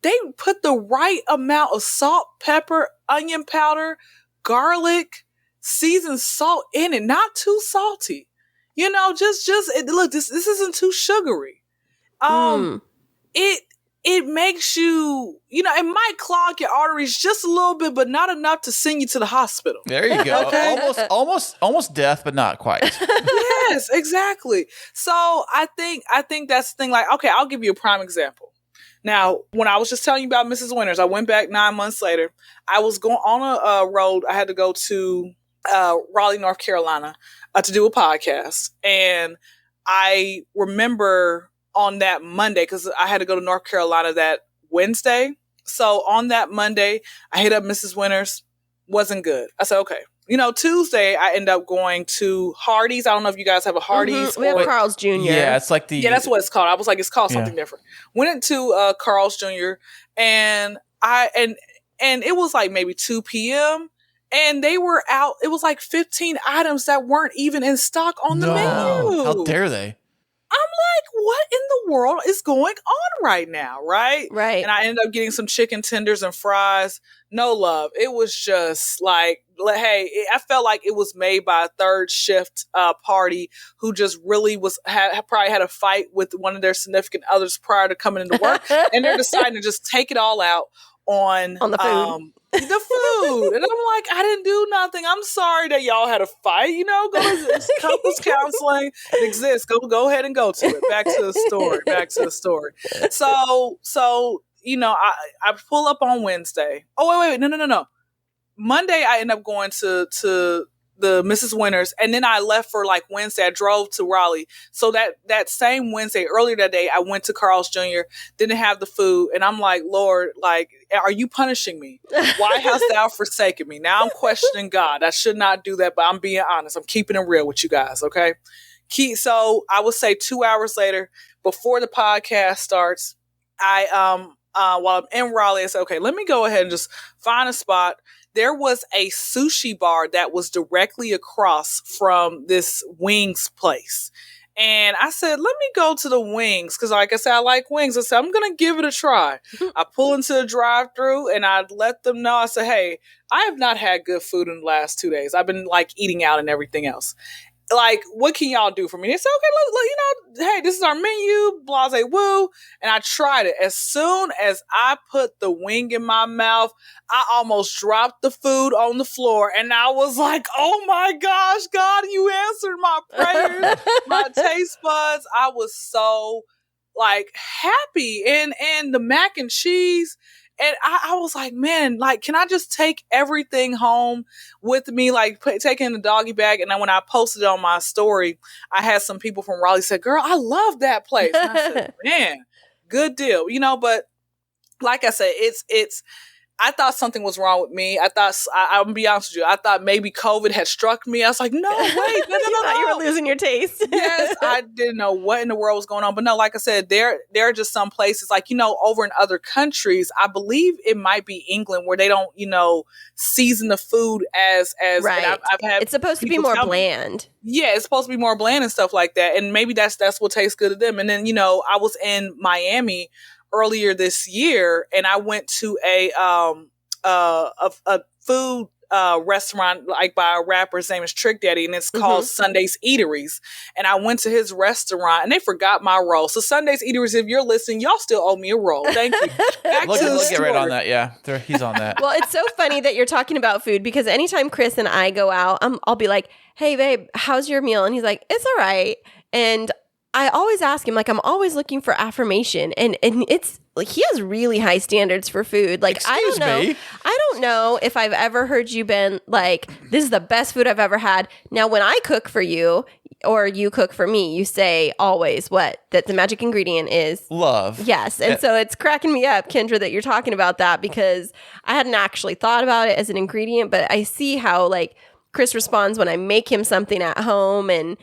they put the right amount of salt, pepper, onion powder, garlic, seasoned salt in it. Not too salty. Look, this isn't too sugary. It makes you, it might clog your arteries just a little bit, but not enough to send you to the hospital. There you go. Okay? Almost death, but not quite. Yes, exactly. So I think that's the thing. Like, okay, I'll give you a prime example. Now, when I was just telling you about Mrs. Winters, I went back 9 months later. I was going on a road. I had to go to Raleigh, North Carolina to do a podcast. And I remember on that Monday, because I had to go to North Carolina that Wednesday. So on that Monday, I hit up Mrs. Winters. Wasn't good. I said, okay. Tuesday, I end up going to Hardee's. I don't know if you guys have a Hardee's. We have Carl's Jr. Yeah, it's like that's what it's called. I was like, it's called something different. Went into Carl's Jr. and it was like maybe 2 p.m. and they were out. It was like 15 items that weren't even in stock on the menu. How dare they? I'm like, what in the world is going on right now? Right. Right. And I ended up getting some chicken tenders and fries. No love. It was just like, hey, I felt like it was made by a third shift party who just really probably had a fight with one of their significant others prior to coming into work. And they're deciding to just take it all out on the food. The food. And I'm like, I didn't do nothing. I'm sorry that y'all had a fight. Go to couples counseling. It exists. Go ahead and go to it. Back to the story. So I pull up on Wednesday. Oh, wait. No. Monday, I end up going to the Mrs. Winters, and then I left for like Wednesday. I drove to Raleigh. So that same Wednesday, earlier that day, I went to Carl's Jr., didn't have the food, and I'm like, Lord, like, are you punishing me? Why hast thou forsaken me? Now I'm questioning God. I should not do that, but I'm being honest. I'm keeping it real with you guys, okay? So I would say 2 hours later, before the podcast starts, I while I'm in Raleigh, I said, okay, let me go ahead and just find a spot, there was a sushi bar that was directly across from this wings place. And I said, let me go to the wings. Cause like I said, I like wings. I said, I'm going to give it a try. I pull into the drive thru and I let them know. I said, hey, I have not had good food in the last 2 days. I've been like eating out and everything else. Like, what can y'all do for me? They said, okay, look, hey, this is our menu, blase woo. And I tried it. As soon as I put the wing in my mouth, I almost dropped the food on the floor. And I was like, oh my gosh, God, you answered my prayers, my taste buds. I was so like happy. And the mac and cheese. And I was like, man, like, can I just take everything home with me? Like, take it in the doggy bag. And then when I posted it on my story, I had some people from Raleigh say, girl, I love that place. And I said, man, good deal. But like I said, it's, I thought something was wrong with me. I'm gonna be honest with you. I thought maybe COVID had struck me. I was like, no, wait, no. You were losing your taste. Yes, I didn't know what in the world was going on. But no, like I said, there are just some places like, over in other countries, I believe it might be England where they don't, season the food as right. I've had it's supposed to be more bland. Yeah, it's supposed to be more bland and stuff like that. And maybe that's what tastes good to them. And then, I was in Miami earlier this year, and I went to a food restaurant like by a rapper. His name is Trick Daddy, and it's called Sunday's Eateries. And I went to his restaurant, and they forgot my roll. So Sunday's Eateries, if you're listening, y'all still owe me a roll. Thank you. Look get right on that. Yeah, he's on that. Well, it's so funny that you're talking about food because anytime Kris and I go out, I'll be like, "Hey, babe, how's your meal?" And he's like, "It's all right." And I always ask him, like, I'm always looking for affirmation. And it's like, he has really high standards for food. Like, Excuse me? I don't know if I've ever heard you been like, this is the best food I've ever had. Now, when I cook for you or you cook for me, you say always that the magic ingredient is love. Yes. And so it's cracking me up, Kyndra, that you're talking about that because I hadn't actually thought about it as an ingredient, but I see how like Kris responds when I make him something at home and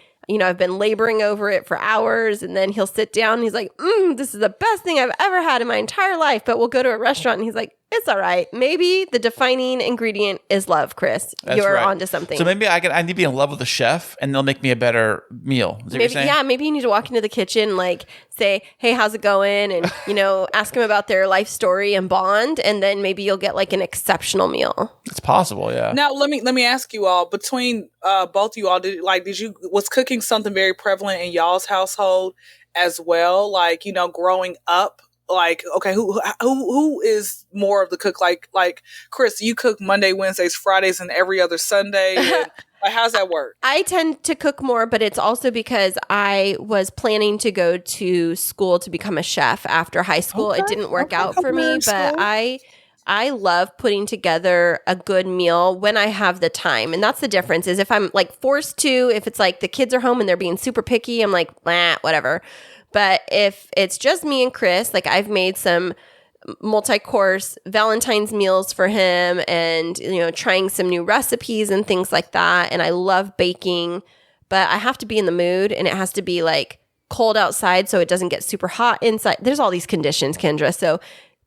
I've been laboring over it for hours, and then he'll sit down and he's like, this is the best thing I've ever had in my entire life. But we'll go to a restaurant and he's like, it's all right. Maybe the defining ingredient is love, Kris. You're right. Onto something. So maybe I need to be in love with the chef, and they'll make me a better meal. Is that what you're saying? Yeah, maybe you need to walk into the kitchen, like say, hey, how's it going? And, ask them about their life story and bond. And then maybe you'll get like an exceptional meal. It's possible, yeah. Now, let me ask you all, between both of you all, was cooking something very prevalent in y'all's household as well? Like, growing up? Like, okay, who is more of the cook? Like Kris, you cook Monday, Wednesdays, Fridays, and every other Sunday. And, like, how's that work? I tend to cook more, but it's also because I was planning to go to school to become a chef after high school. Okay, it didn't work out for me, but I love putting together a good meal when I have the time. And that's the difference is if I'm like forced to, if it's like the kids are home and they're being super picky, I'm like, whatever. But if it's just me and Kris, like I've made some multi-course Valentine's meals for him and, trying some new recipes and things like that. And I love baking, but I have to be in the mood and it has to be like cold outside so it doesn't get super hot inside. There's all these conditions, Kyndra. So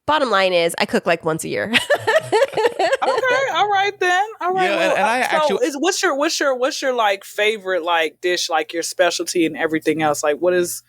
bottom line is I cook like once a year. Okay, all right then. All right. Yeah, well, what's your like favorite like dish, like your specialty and everything else? Like what's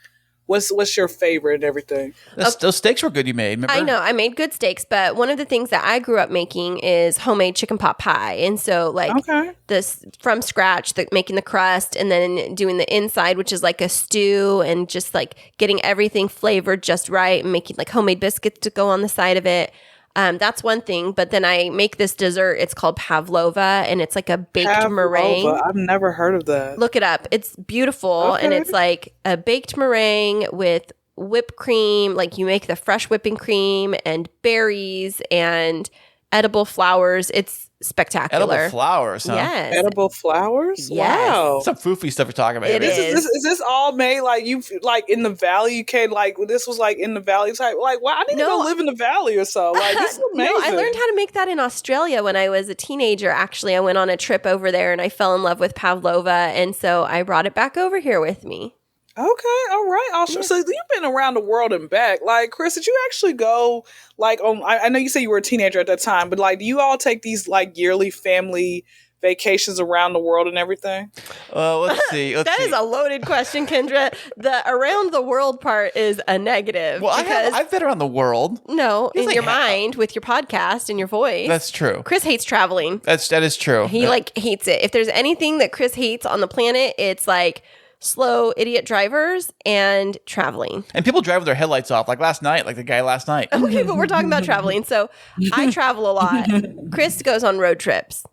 your favorite and everything? Those steaks were good you made, remember? I know, I made good steaks, but one of the things that I grew up making is homemade chicken pot pie. And so like this from scratch, making the crust and then doing the inside, which is like a stew and just like getting everything flavored just right and making like homemade biscuits to go on the side of it. That's one thing, but then I make this dessert. It's called pavlova, and it's like a baked meringue. I've never heard of that. Look it up. It's beautiful, and it's like a baked meringue with whipped cream. Like you make the fresh whipping cream and berries and edible flowers. It's spectacular. Edible flowers, huh? Yes. Edible flowers? Yes. Wow. Some foofy stuff you're talking about. It is. Is this all made like you like in the valley? You came like this was like in the valley type. Like, wow, I need to go live in the valley or so. Like, this is amazing. No, I learned how to make that in Australia when I was a teenager. Actually, I went on a trip over there and I fell in love with pavlova, and so I brought it back over here with me. Okay, all right. So you've been around the world and back. Like, Kris, did you actually go like on? I know you said you were a teenager at that time, but like, do you all take these like yearly family vacations around the world and everything? Let's see. That is a loaded question, Kyndra. The around the world part is a negative. Well, I've been around the world. No, in your mind with your podcast and your voice. That's true. Kris hates traveling. That is true. He hates it. If there's anything that Kris hates on the planet, it's like slow idiot drivers and traveling. And people drive with their headlights off, like last night, like the guy last night. Okay, but we're talking about traveling. So I travel a lot. Kris goes on road trips.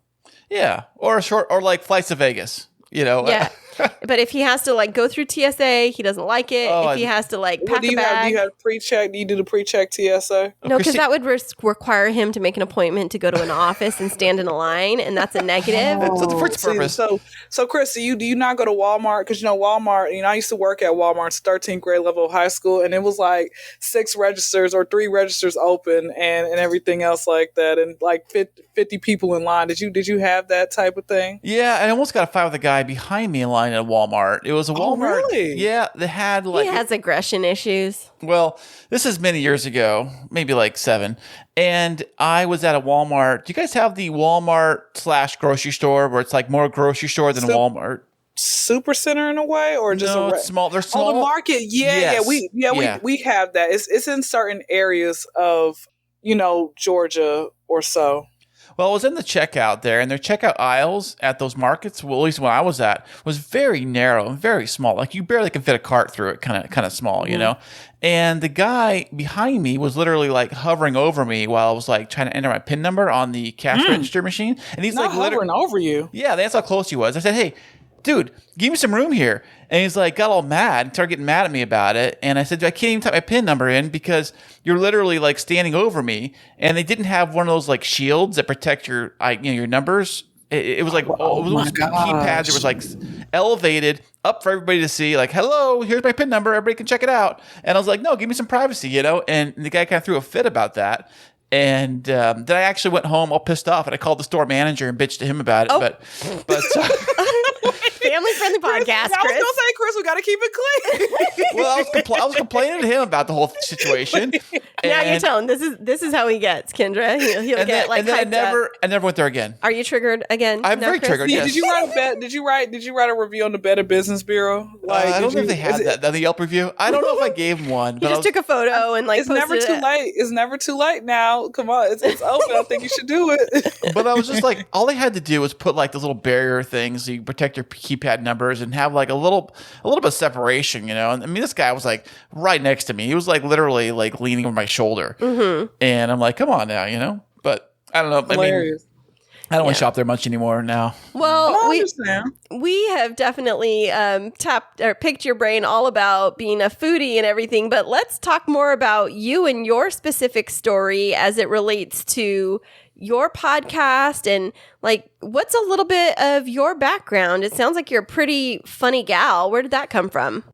Yeah, or like flights to Vegas. Yeah. But if he has to like go through TSA, he doesn't like it. If he has to like pack a bag. Do you have pre-check? Do you do the pre-check TSA? No, because that would require him to make an appointment to go to an office and stand in a line, and that's a negative. So for its purpose. So Kris, do you not go to Walmart? Because Walmart. I used to work at Walmart's 13th grade level of high school, and it was like 6 registers or 3 registers open, and everything else like that, and like 50 people in line. Did you have that type of thing? Yeah, I almost got a fight with the guy behind me in line at Walmart. It was a Walmart. Oh, really? Yeah, they had like... He has aggression issues. Well, this is many years ago, maybe like 7. And I was at a Walmart. Do you guys have the Walmart/grocery store where it's like more grocery store than Walmart? Super center in a way, or just it's small. They're small. Oh, the market. Yes. We have that. It's in certain areas of Georgia or so. Well, I was in the checkout there, and their checkout aisles at those markets, well, at least when I was at, was very narrow and very small. Like you barely could fit a cart through it, kind of small, And the guy behind me was literally like hovering over me while I was like trying to enter my PIN number on the cash register machine, and he's not like hovering over you. Yeah, that's how close he was. I said, "Hey, dude, give me some room here." And he's like, got all mad and started getting mad at me about it. And I said, I can't even type my PIN number in because you're literally like standing over me. And they didn't have one of those like shields that protect your numbers. It was like, it was keypads. It was like elevated up for everybody to see. Like, hello, here's my PIN number. Everybody can check it out. And I was like, no, give me some privacy, And the guy kind of threw a fit about that. And then I actually went home all pissed off, and I called the store manager and bitched to him about it. Oh. But family-friendly podcast, Kris. I was going to say, Kris, we got to keep it clean. Well, I was complaining to him about the whole situation. Now you tell him this is how he gets, Kyndra. He'll get like. And then I never went there again. Are you triggered again? I'm very triggered. Yes. Did you write a bet? Did you write a review on the Better Business Bureau? Like, I don't know if they had that the Yelp review. I don't know if I gave him one. He just took a photo and like. It's never too late. It's never too late now. Come on, it's open. I think you should do it. But I was just like, all they had to do was put like those little barrier things so you protect your keypad numbers and have like a little bit of separation, And I mean, this guy was like right next to me. He was like literally like leaning over my shoulder, and I'm like, come on now, But I don't know. Hilarious. I don't want to shop there much anymore now. Well, we have definitely tapped or picked your brain all about being a foodie and everything, but let's talk more about you and your specific story as it relates to your podcast and like what's a little bit of your background. It sounds like you're a pretty funny gal. Where did that come from?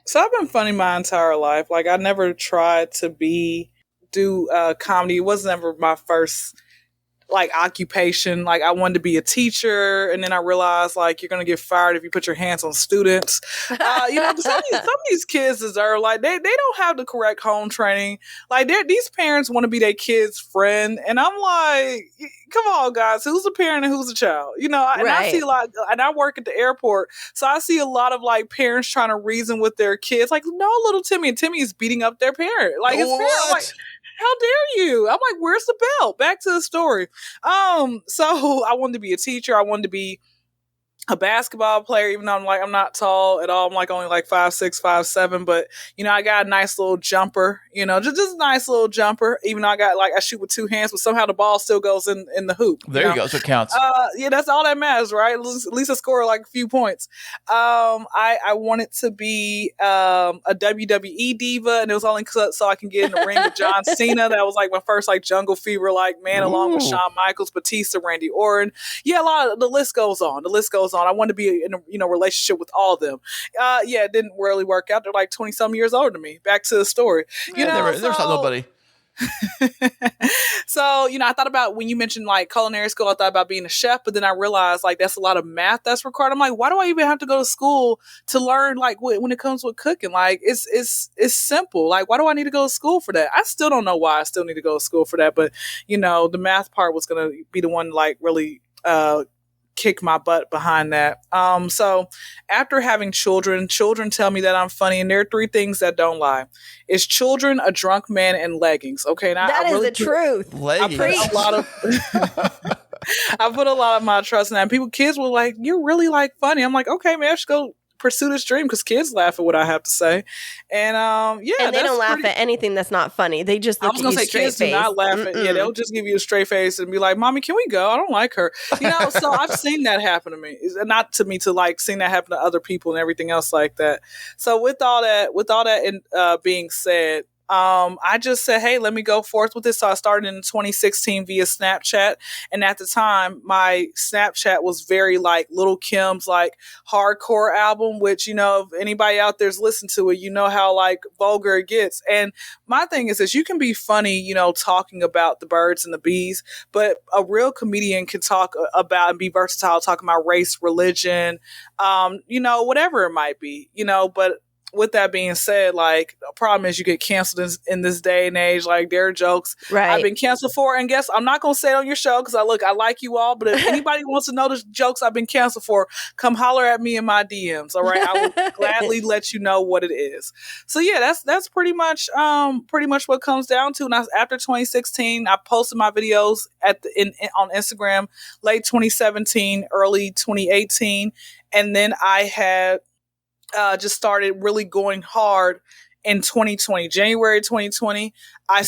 So I've been funny my entire life. Like I never tried to do comedy. It was never my first like occupation. Like I wanted to be a teacher, and then I realized like you're gonna get fired if you put your hands on students. Some of these kids deserve like they don't have the correct home training. Like these parents want to be their kid's friend, and I'm like, come on, guys, who's a parent and who's a child? And I see a lot, and I work at the airport, so I see a lot of like parents trying to reason with their kids. Like, no, little Timmy, and Timmy is beating up their parent. Like his parent, like. How dare you? I'm like, where's the belt? Back to the story. So I wanted to be a teacher. I wanted to be a basketball player, even though I'm not tall at all. I'm like only like 5'6", 5'7", but I got a nice little jumper, just a nice little jumper, even though I shoot with 2 hands, but somehow the ball still goes in the hoop. There you go. So it counts. That's all that matters, right? At least I score like a few points. I wanted to be a WWE diva, and it was only so I can get in the ring with John Cena. That was like my first like Jungle Fever like man, along with Shawn Michaels, Batista, Randy Orton. Yeah, the list goes on. I wanted to be in a relationship with all of them. It didn't really work out. They're like 20 some years older than me. Back to the story. Never saw nobody. So, I thought about when you mentioned like culinary school, I thought about being a chef, but then I realized like that's a lot of math that's required. I'm like, why do I even have to go to school to learn like when it comes with cooking? Like it's simple. Like, why do I need to go to school for that? I still don't know why I still need to go to school for that, but the math part was going to be the one like really kick my butt behind that. So after having children tell me that I'm funny, and there are three things that don't lie. It's children, a drunk man, and leggings. Okay, and that is really the truth. Leggings. I put a lot of my trust in that. Kids were like, "You're really like funny." I'm like, "Okay, man, I should go pursue this dream," because kids laugh at what I have to say, and and they don't laugh at anything that's not funny. They just look at you straight face. Kids do not laugh at. Yeah, they'll just give you a straight face and be like, "Mommy, can we go? I don't like her." So I've seen that happen to me. Not to me, to like seeing that happen to other people and everything else like that. So with all that being said, I just said, hey, let me go forth with this. So I started in 2016 via Snapchat. And at the time, my Snapchat was very like Little Kim's like hardcore album, which, if anybody out there's listened to it, you know how like vulgar it gets. And my thing is you can be funny, talking about the birds and the bees, but a real comedian can talk about and be versatile, talking about race, religion, whatever it might be, but with that being said, like, the problem is you get canceled in this day and age. Like, there are jokes I've been canceled for. And guess I'm not going to say it on your show because I like you all. But if anybody wants to know the jokes I've been canceled for, come holler at me in my DMs. All right. I will gladly let you know what it is. So, yeah, that's pretty much what it comes down to. And after 2016, I posted my videos on Instagram late 2017, early 2018. And then I had just started really going hard in 2020, January 2020. I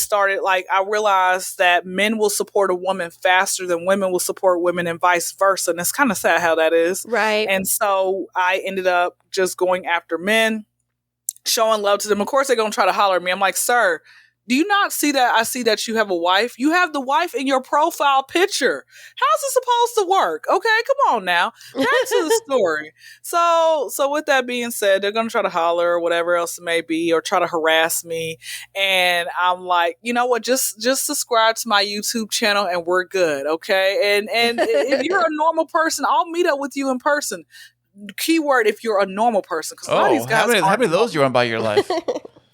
realized that men will support a woman faster than women will support women and vice versa. And it's kind of sad how that is. Right. And so I ended up just going after men, showing love to them. Of course, they're going to try to holler at me. I'm like, sir, do you not see that? I see that you have a wife. You have the wife in your profile picture. How's it supposed to work? Okay, come on now. Back to the story. So with that being said, they're going to try to holler or whatever else it may be, or try to harass me. And I'm like, you know what? Just subscribe to my YouTube channel and we're good. Okay. And if you're a normal person, I'll meet up with you in person. Keyword, if you're a normal person. Because how many of those you run by your life?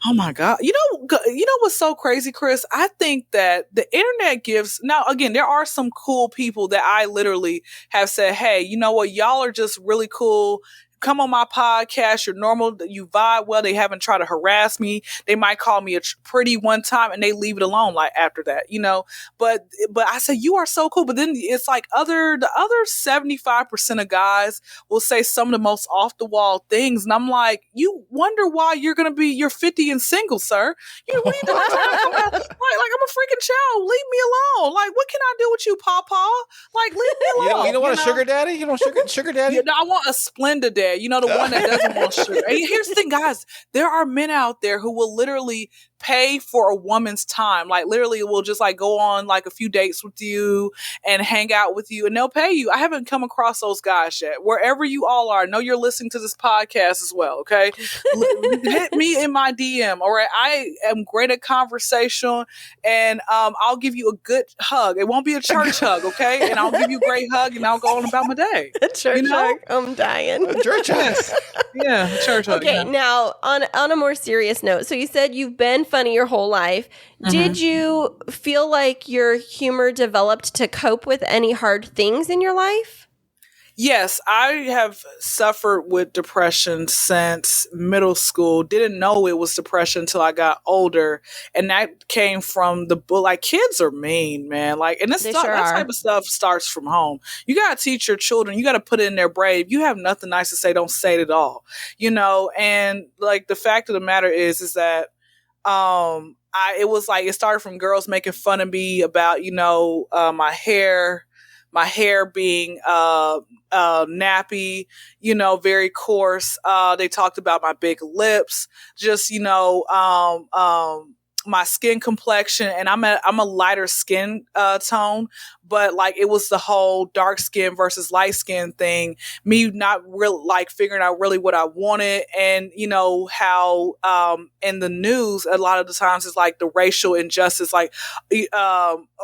Oh my God. You know what's so crazy, Kris? I think that the internet now again, there are some cool people that I literally have said, hey, you know what? Y'all are just really cool. Come on my podcast. You're normal. You vibe well. They haven't tried to harass me. They might call me a pretty one time and they leave it alone. Like after that, but I say, you are so cool. But then it's like the other 75% of guys will say some of the most off the wall things. And I'm like, you wonder why you're 50 and single, sir. What are you doing? Like, I'm a freaking child. Leave me alone. Like, what can I do with you, Papa? Like, leave me alone. You don't want a sugar daddy? You don't sugar daddy? I want a Splenda daddy. The one that doesn't want sugar. And here's the thing, guys. There are men out there who will literally pay for a woman's time. Like literally will just like go on like a few dates with you and hang out with you and they'll pay you. I haven't come across those guys yet. Wherever you all are, I know you're listening to this podcast as well. Okay. Hit me in my DM. All right. I am great at conversation and I'll give you a good hug. It won't be a church hug. Okay. And I'll give you a great hug and I'll go on about my day. A church hug. I'm dying. Church hug. Yeah. Church hug. Okay. Now on a more serious note. So you said you've been funny your whole life. Mm-hmm. Did you feel like your humor developed to cope with any hard things in your life? Yes, I have suffered with depression since middle school. Didn't know it was depression until I got older. And that came from the book. Like, kids are mean, man. Like, and that type of stuff starts from home. You got to teach your children. You got to put it in their brain. If you have nothing nice to say, don't say it at all. And like the fact of the matter is that it was like it started from girls making fun of me about my hair being nappy, very coarse. They talked about my big lips, just my skin complexion, and I'm a lighter skin tone, but like it was the whole dark skin versus light skin thing, me not really like figuring out really what I wanted. And you know how in the news a lot of the times it's like the racial injustice, like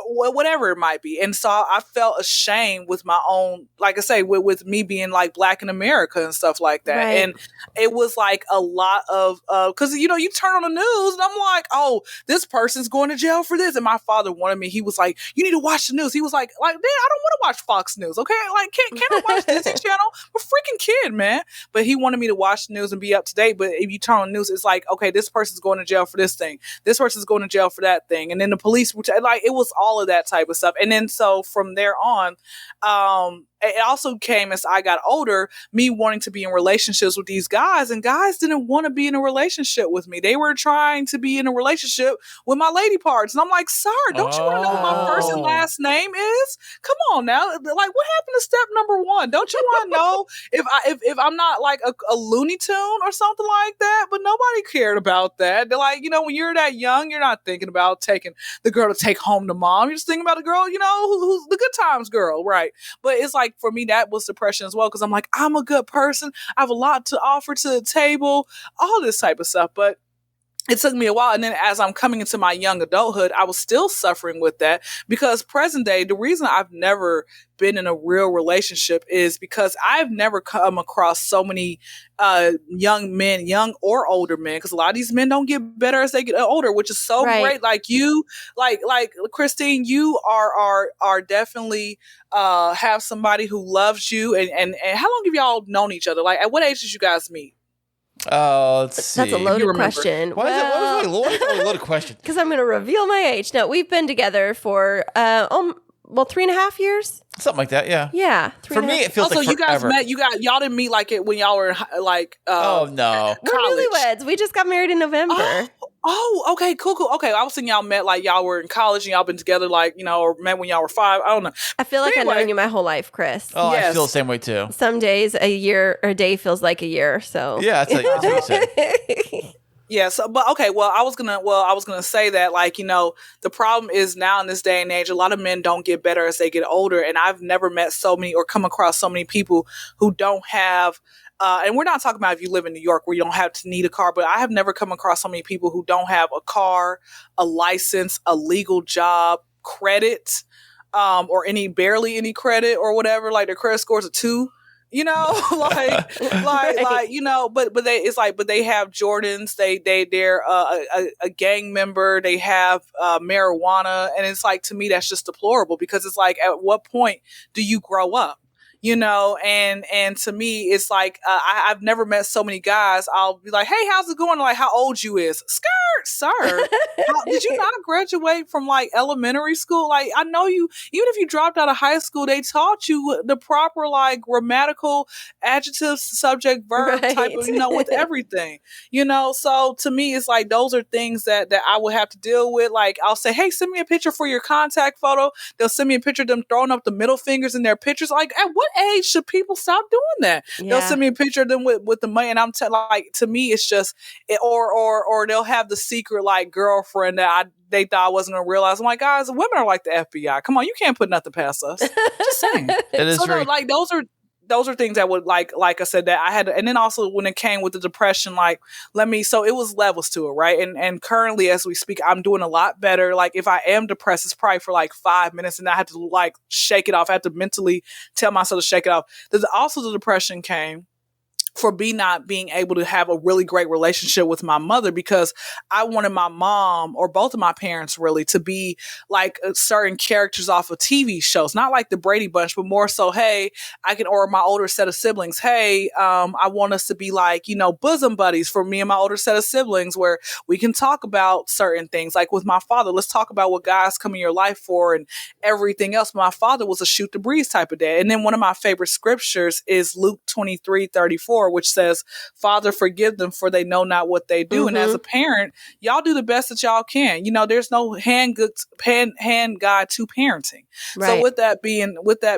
whatever it might be. And so I felt ashamed with my own, like I say, with me being like Black in America and stuff like that. Right. And it was like a lot of because you know you turn on the news and I'm like, oh, this person's going to jail for this. And my father wanted me, he was like, you need to watch the news. He was like Dad, I don't want to watch Fox News, okay? Like can't I watch Disney Channel? I'm a freaking kid, man. But he wanted me to watch the news and be up to date. But if you turn on the news, it's like, okay, this person's going to jail for this thing, this person's going to jail for that thing, and then the police, which like it was all of that type of stuff. And then so from there on, it also came as I got older, me wanting to be in relationships with these guys, and guys didn't want to be in a relationship with me. They were trying to be in a relationship with my lady parts. And I'm like, sir, don't you want to know what my first and last name is? Come on now. Like, what happened to step number one? Don't you want to know if I'm not like a Looney Tune or something like that? But nobody cared about that. They're like, you know, when you're that young, you're not thinking about taking the girl to take home to mom. You're just thinking about the girl, you know, who's the good times girl, right? But it's like, for me, that was depression as well, because I'm like, I'm a good person, I have a lot to offer to the table, all this type of stuff. But it took me a while. And then as I'm coming into my young adulthood, I was still suffering with that, because present day, the reason I've never been in a real relationship is because I've never come across so many young men, young or older men, because a lot of these men don't get better as they get older, which is so great. Like you, like Kristine, you are definitely have somebody who loves you. And how long have y'all known each other? Like, at what age did you guys meet? Let's see. That's a loaded question. Why is it a loaded question? Because I'm going to reveal my age. No, we've been together for 3.5 years. Something like that, yeah. Yeah. For me, it feels also, like you guys forever. met. Y'all didn't meet like it when y'all were like. Oh no, we're newlyweds. We just got married in November. Oh, okay, cool. Okay, I was thinking y'all met like y'all were in college and y'all been together like, you know, or met when y'all were 5. I don't know. I feel like I've known you my whole life, Chris. Oh, yes. I feel the same way too. Some days a year or a day feels like a year. So yeah, that's what you said. Yeah, so, but okay, well, I was gonna say that, like, you know, the problem is now in this day and age, a lot of men don't get better as they get older, and I've never met so many or come across so many people who don't have, and we're not talking about if you live in New York where you don't have to need a car, but I have never come across so many people who don't have a car, a license, a legal job, credit, or barely any credit or whatever, like their credit score's a 2. You know, like, you know, but they have Jordans, they're a gang member, they have marijuana, and it's like, to me, that's just deplorable, because it's like, at what point do you grow up? You know, and to me, it's like, I've never met so many guys. I'll be like, hey, how's it going? Like, how old you is? Skirt, sir. Did you not graduate from like elementary school? Like, I know you, even if you dropped out of high school, they taught you the proper like grammatical adjectives, subject, verb type of, you know, with everything, you know? So to me, it's like, those are things that I would have to deal with. Like, I'll say, hey, send me a picture for your contact photo. They'll send me a picture of them throwing up the middle fingers in their pictures. Like, at what age should people stop doing that? Yeah. They'll send me a picture of them with the money, and I'm like, to me, it's just, or they'll have the secret like girlfriend that they thought I wasn't gonna realize. I'm like, guys, women are like the FBI. Come on, you can't put nothing past us. Just saying. It is so like, those are things that would like I said, that I had, and then also when it came with the depression, like, so it was levels to it, right? And currently, as we speak, I'm doing a lot better. Like, if I am depressed, it's probably for like 5 minutes, and I have to like shake it off. I have to mentally tell myself to shake it off. There's also the depression came for me not being able to have a really great relationship with my mother, because I wanted my mom, or both of my parents really, to be like certain characters off of TV shows, not like the Brady Bunch, but more so, hey, or my older set of siblings, hey, I want us to be like, you know, bosom buddies for me and my older set of siblings, where we can talk about certain things. Like with my father, let's talk about what guys come in your life for and everything else. My father was a shoot the breeze type of dad. And then one of my favorite scriptures is Luke 23:34, which says, Father, forgive them, for they know not what they do. Mm-hmm. And as a parent, y'all do the best that y'all can. You know, there's no hand guide to parenting. Right. So with that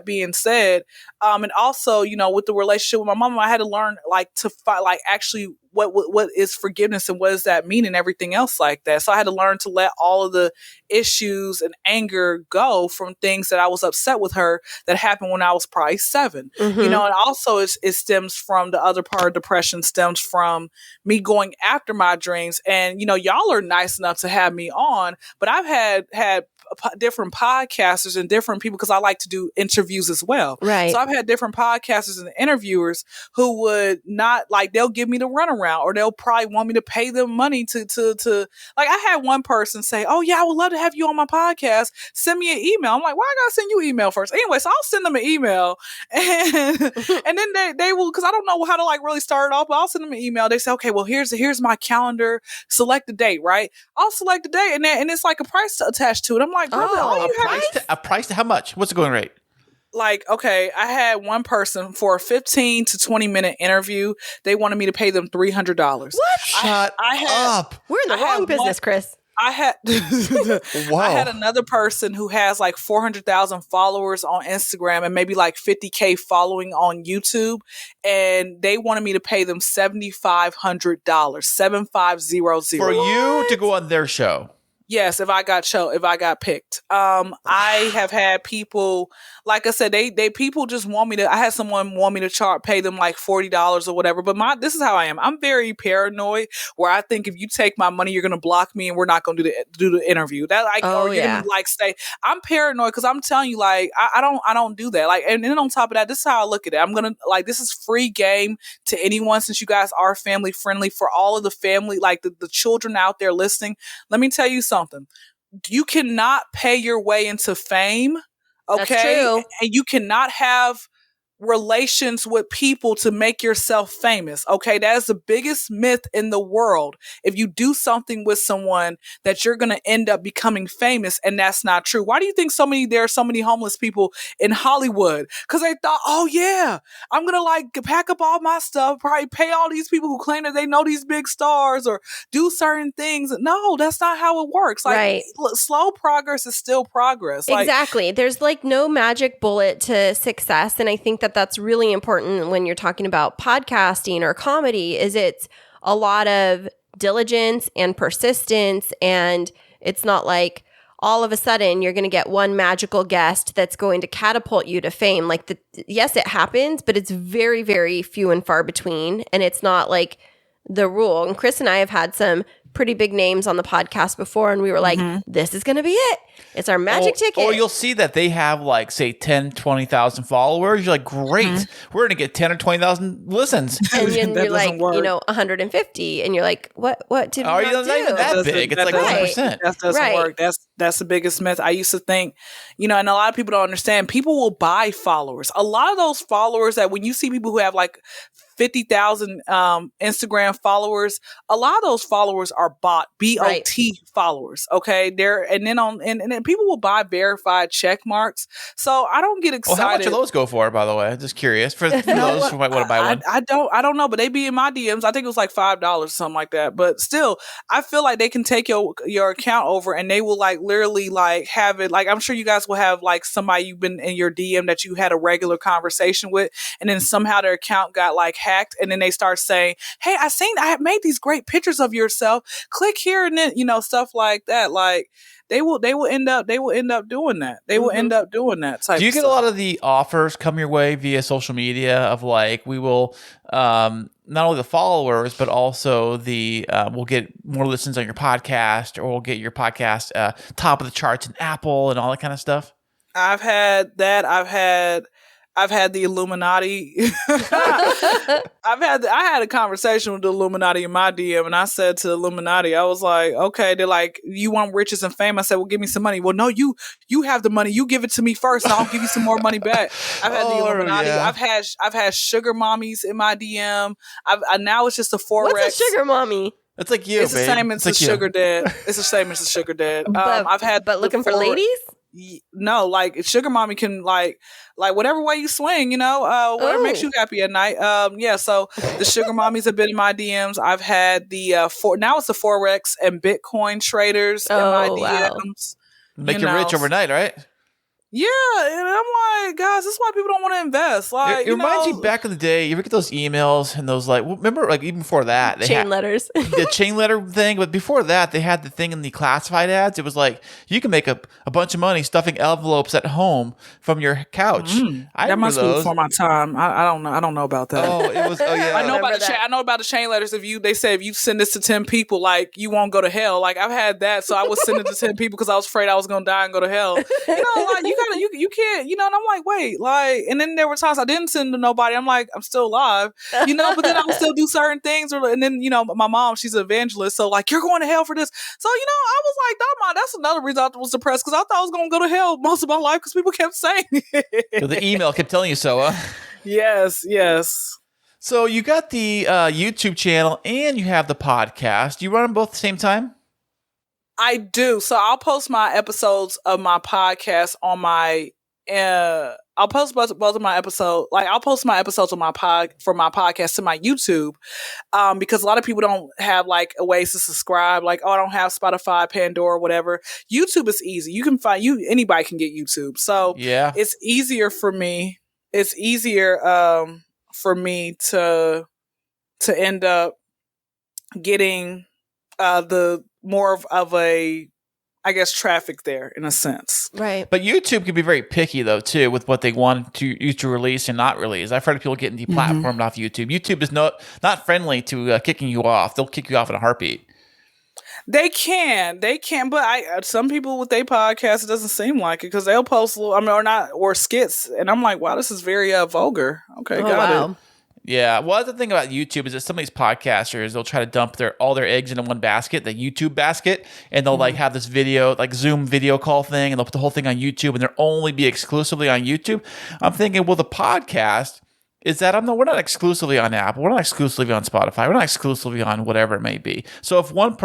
being said, and also, you know, with the relationship with my mom, I had to learn like to fight, like actually what is forgiveness and what does that mean and everything else like that. So I had to learn to let all of the issues and anger go from things that I was upset with her that happened when I was probably 7. Mm-hmm. And also it stems from the other part of depression stems from me going after my dreams. And, y'all are nice enough to have me on, but I've had different podcasters and different people because I like to do interviews as well. Right. So I've had different podcasters and interviewers who would not they'll give me the runaround or they'll probably want me to pay them money to like I had one person say, "Oh yeah, I would love to have you on my podcast. Send me an email." I'm like, "Why I gotta send you email first?" Anyway, so I'll send them an email and then they will, because I don't know how to really start it off, but I'll send them an email. They say, "Okay, well here's my calendar. Select the date," right? I'll select the date and it's like a price attached to it. I'm like, a price to how much? What's the going rate? Okay, I had one person for a 15 to 20-minute interview. They wanted me to pay them $300. What? Shut up. We're in the wrong business, Kris. I had Wow. I had another person who has 400,000 followers on Instagram and maybe 50K following on YouTube, and they wanted me to pay them $7,500, 7500 for you to go on their show. Yes, if I got picked. I have had people, like I said, they people just want me to. I had someone want me to pay them $40 or whatever. But this is how I am. I'm very paranoid. Where I think if you take my money, you're gonna block me, and we're not gonna do the interview. Or you're gonna say I'm paranoid because I'm telling you, I don't do that. And then on top of that, this is how I look at it. I'm gonna this is free game to anyone since you guys are family friendly for all of the family, the children out there listening. Let me tell you something. You cannot pay your way into fame, okay? That's true. And you cannot have relations with people to make yourself famous, okay? That is the biggest myth in the world. If you do something with someone that you're going to end up becoming famous, and that's not true. Why do you think there are so many homeless people in Hollywood? Because they thought, oh yeah, I'm going to pack up all my stuff, probably pay all these people who claim that they know these big stars or do certain things. No, that's not how it works. Right. Slow progress is still progress. Exactly. There's no magic bullet to success. And I think that's really important when you're talking about podcasting or comedy, is it's a lot of diligence and persistence. And it's not all of a sudden you're going to get one magical guest that's going to catapult you to fame. Yes, it happens, but it's very, very few and far between. And it's not the rule. And Kris and I have had some pretty big names on the podcast before, and we were like, this is going to be it. It's our magic ticket. Or you'll see that they have say 10, 20,000 followers. You're like, great. We're going to get 10 or 20,000 listens. And you're 150. And you're like, what did we not do? Not even that big. It's 1%. That doesn't work. That's the biggest myth. I used to think, and a lot of people don't understand, people will buy followers. A lot of those followers that when you see people who have 50,000 Instagram followers, a lot of those followers are bot followers. Okay, and then people will buy verified check marks. So I don't get excited. Well, how much do those go for, by the way? Just curious for those who might want to buy one. I don't know, but they be in my DMs. I think it was $5 or something like that. But still, I feel like they can take your account over and they will literally have it. I'm sure you guys will have somebody you've been in your DM that you had a regular conversation with, and then somehow their account got hacked, and then they start saying, "Hey, I have made these great pictures of yourself. Click here," and then stuff like that. They will end up doing that. They will end up doing that. Do you get a lot of the offers come your way via social media of we will not only the followers but also we'll get more listens on your podcast, or we'll get your podcast top of the charts in Apple and all that kind of stuff? I've had that. I've had the Illuminati. I had a conversation with the Illuminati in my DM, and I said to the Illuminati, I was like, okay, they're like, you want riches and fame? I said, well, give me some money. Well, no, you have the money. You give it to me first, and I'll give you some more money back. I've had the Illuminati. Yeah. I've had sugar mommies in my DM. Now it's just a Forex. What's a sugar mommy? It's like you. It's the same as a sugar dad. It's the same as a sugar dad. But looking for ladies. No, sugar mommy can whatever way you swing, whatever makes you happy at night. So the sugar mommies have been in my DMs. I've had now it's the Forex and Bitcoin traders in my DMs. Make you rich overnight, right? Yeah, and I'm like, guys, this is why people don't want to invest. Like, It reminds you back in the day. You ever get those emails and those like, remember, like even before that, they Chain letters. the chain letter thing. But before that, they had the thing in the classified ads. It was like you can make a bunch of money stuffing envelopes at home from your couch. that must be before my time. I don't know. I don't know about that. Oh, it was. Oh yeah. I know about that. I know about the chain letters. They say if you send this to 10 people, like you won't go to hell. Like I've had that, so I was sending it to 10 people because I was afraid I was gonna die and go to hell. Like you can't. And I'm like, wait, like, and then there were times I didn't send to nobody. I'm like, I'm still alive, but then I would still do certain things. And then, my mom, she's an evangelist. So like, you're going to hell for this. So, I was like, that's another reason I was depressed because I thought I was going to go to hell most of my life because people kept saying it. So the email kept telling you so, huh? Yes. So you got the YouTube channel and you have the podcast. You run them both at the same time? I do. So I'll post my episodes of my podcast on my I'll post both of my episodes. Like I'll post my episodes on my podcast to my YouTube, because a lot of people don't have like a ways to subscribe. Like, I don't have Spotify, Pandora, whatever. YouTube is easy. You can find anybody can get YouTube. So yeah, it's easier for me. It's easier for me to end up getting the more of a, I guess, traffic there in a sense. Right. But YouTube can be very picky though too with what they want you to release and not release. I've heard of people getting deplatformed off YouTube. YouTube is not friendly to kicking you off. They'll kick you off in a heartbeat. They can, but some people with their podcast, it doesn't seem like it because they'll post or skits, and I'm like, wow, this is very vulgar. Okay, got it. Yeah, well, the thing about YouTube is that some of these podcasters, they'll try to dump all their eggs into one basket, the YouTube basket, and they'll like have this video, like Zoom video call thing, and they'll put the whole thing on YouTube, and they'll only be exclusively on YouTube. I'm thinking, well, the podcast is that we're not exclusively on Apple, we're not exclusively on Spotify, we're not exclusively on whatever it may be. So if one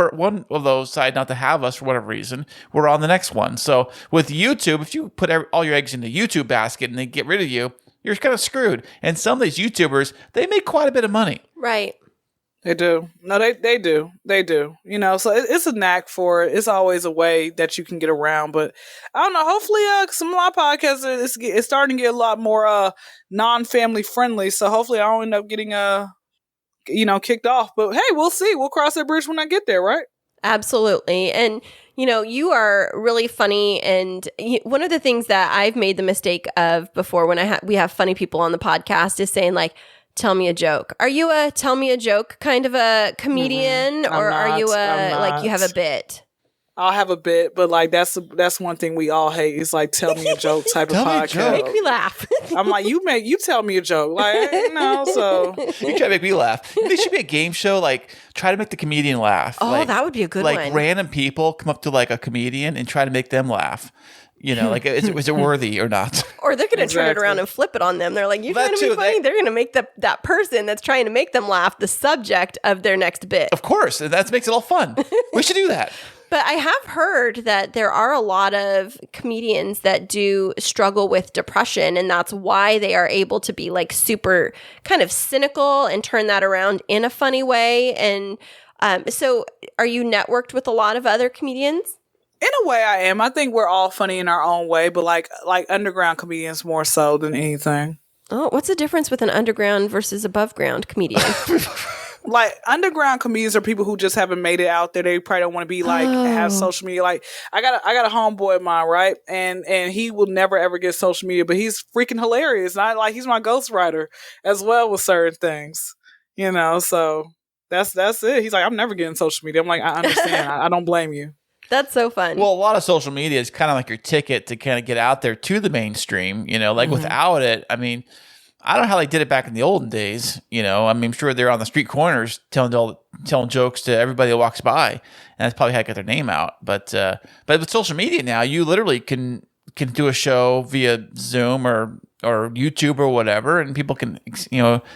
of those decide not to have us for whatever reason, we're on the next one. So with YouTube, if you put all your eggs in the YouTube basket and they get rid of you, you're kind of screwed. And some of these YouTubers, they make quite a bit of money. Right. They do. No, they do. They do. So it's a knack for it. It's always a way that you can get around. But I don't know. Hopefully, some of my podcasts, it's starting to get a lot more non-family friendly. So hopefully I don't end up getting kicked off. But hey, we'll see. We'll cross that bridge when I get there, right? Absolutely. And, you are really funny. And one of the things that I've made the mistake of before when we have funny people on the podcast is saying like, tell me a joke. Are you a tell me a joke kind of a comedian, or are you like you have a bit? I'll have a bit, but like that's one thing we all hate. It's like tell me a joke type of podcast. Make me laugh. I'm like, you tell me a joke, like so you try to make me laugh. There should be a game show like try to make the comedian laugh. Oh, that would be a good one. Like random people come up to like a comedian and try to make them laugh. Like is it worthy or not? Or they're going to turn it around and flip it on them. They're like, you're trying to be funny. They're going to make that person that's trying to make them laugh the subject of their next bit. Of course, and that makes it all fun. We should do that. But I have heard that there are a lot of comedians that do struggle with depression, and that's why they are able to be like super kind of cynical and turn that around in a funny way. And so are you networked with a lot of other comedians? In a way I am. I think we're all funny in our own way, but like underground comedians more so than anything. Oh, what's the difference with an underground versus above ground comedian? Like underground comedians are people who just haven't made it out there. They probably don't want to be like have social media. Like I got a homeboy of mine, right? And he will never ever get social media, but he's freaking hilarious. And he's my ghostwriter as well with certain things. So that's it. He's like, I'm never getting social media. I'm like, I understand. I don't blame you. That's so fun. Well, a lot of social media is kind of like your ticket to kind of get out there to the mainstream. Without it, I mean, I don't know how they did it back in the olden days. I'm sure they're on the street corners telling jokes to everybody that walks by, and that's probably how they get their name out. But with social media now, you literally can do a show via Zoom or YouTube or whatever, and people can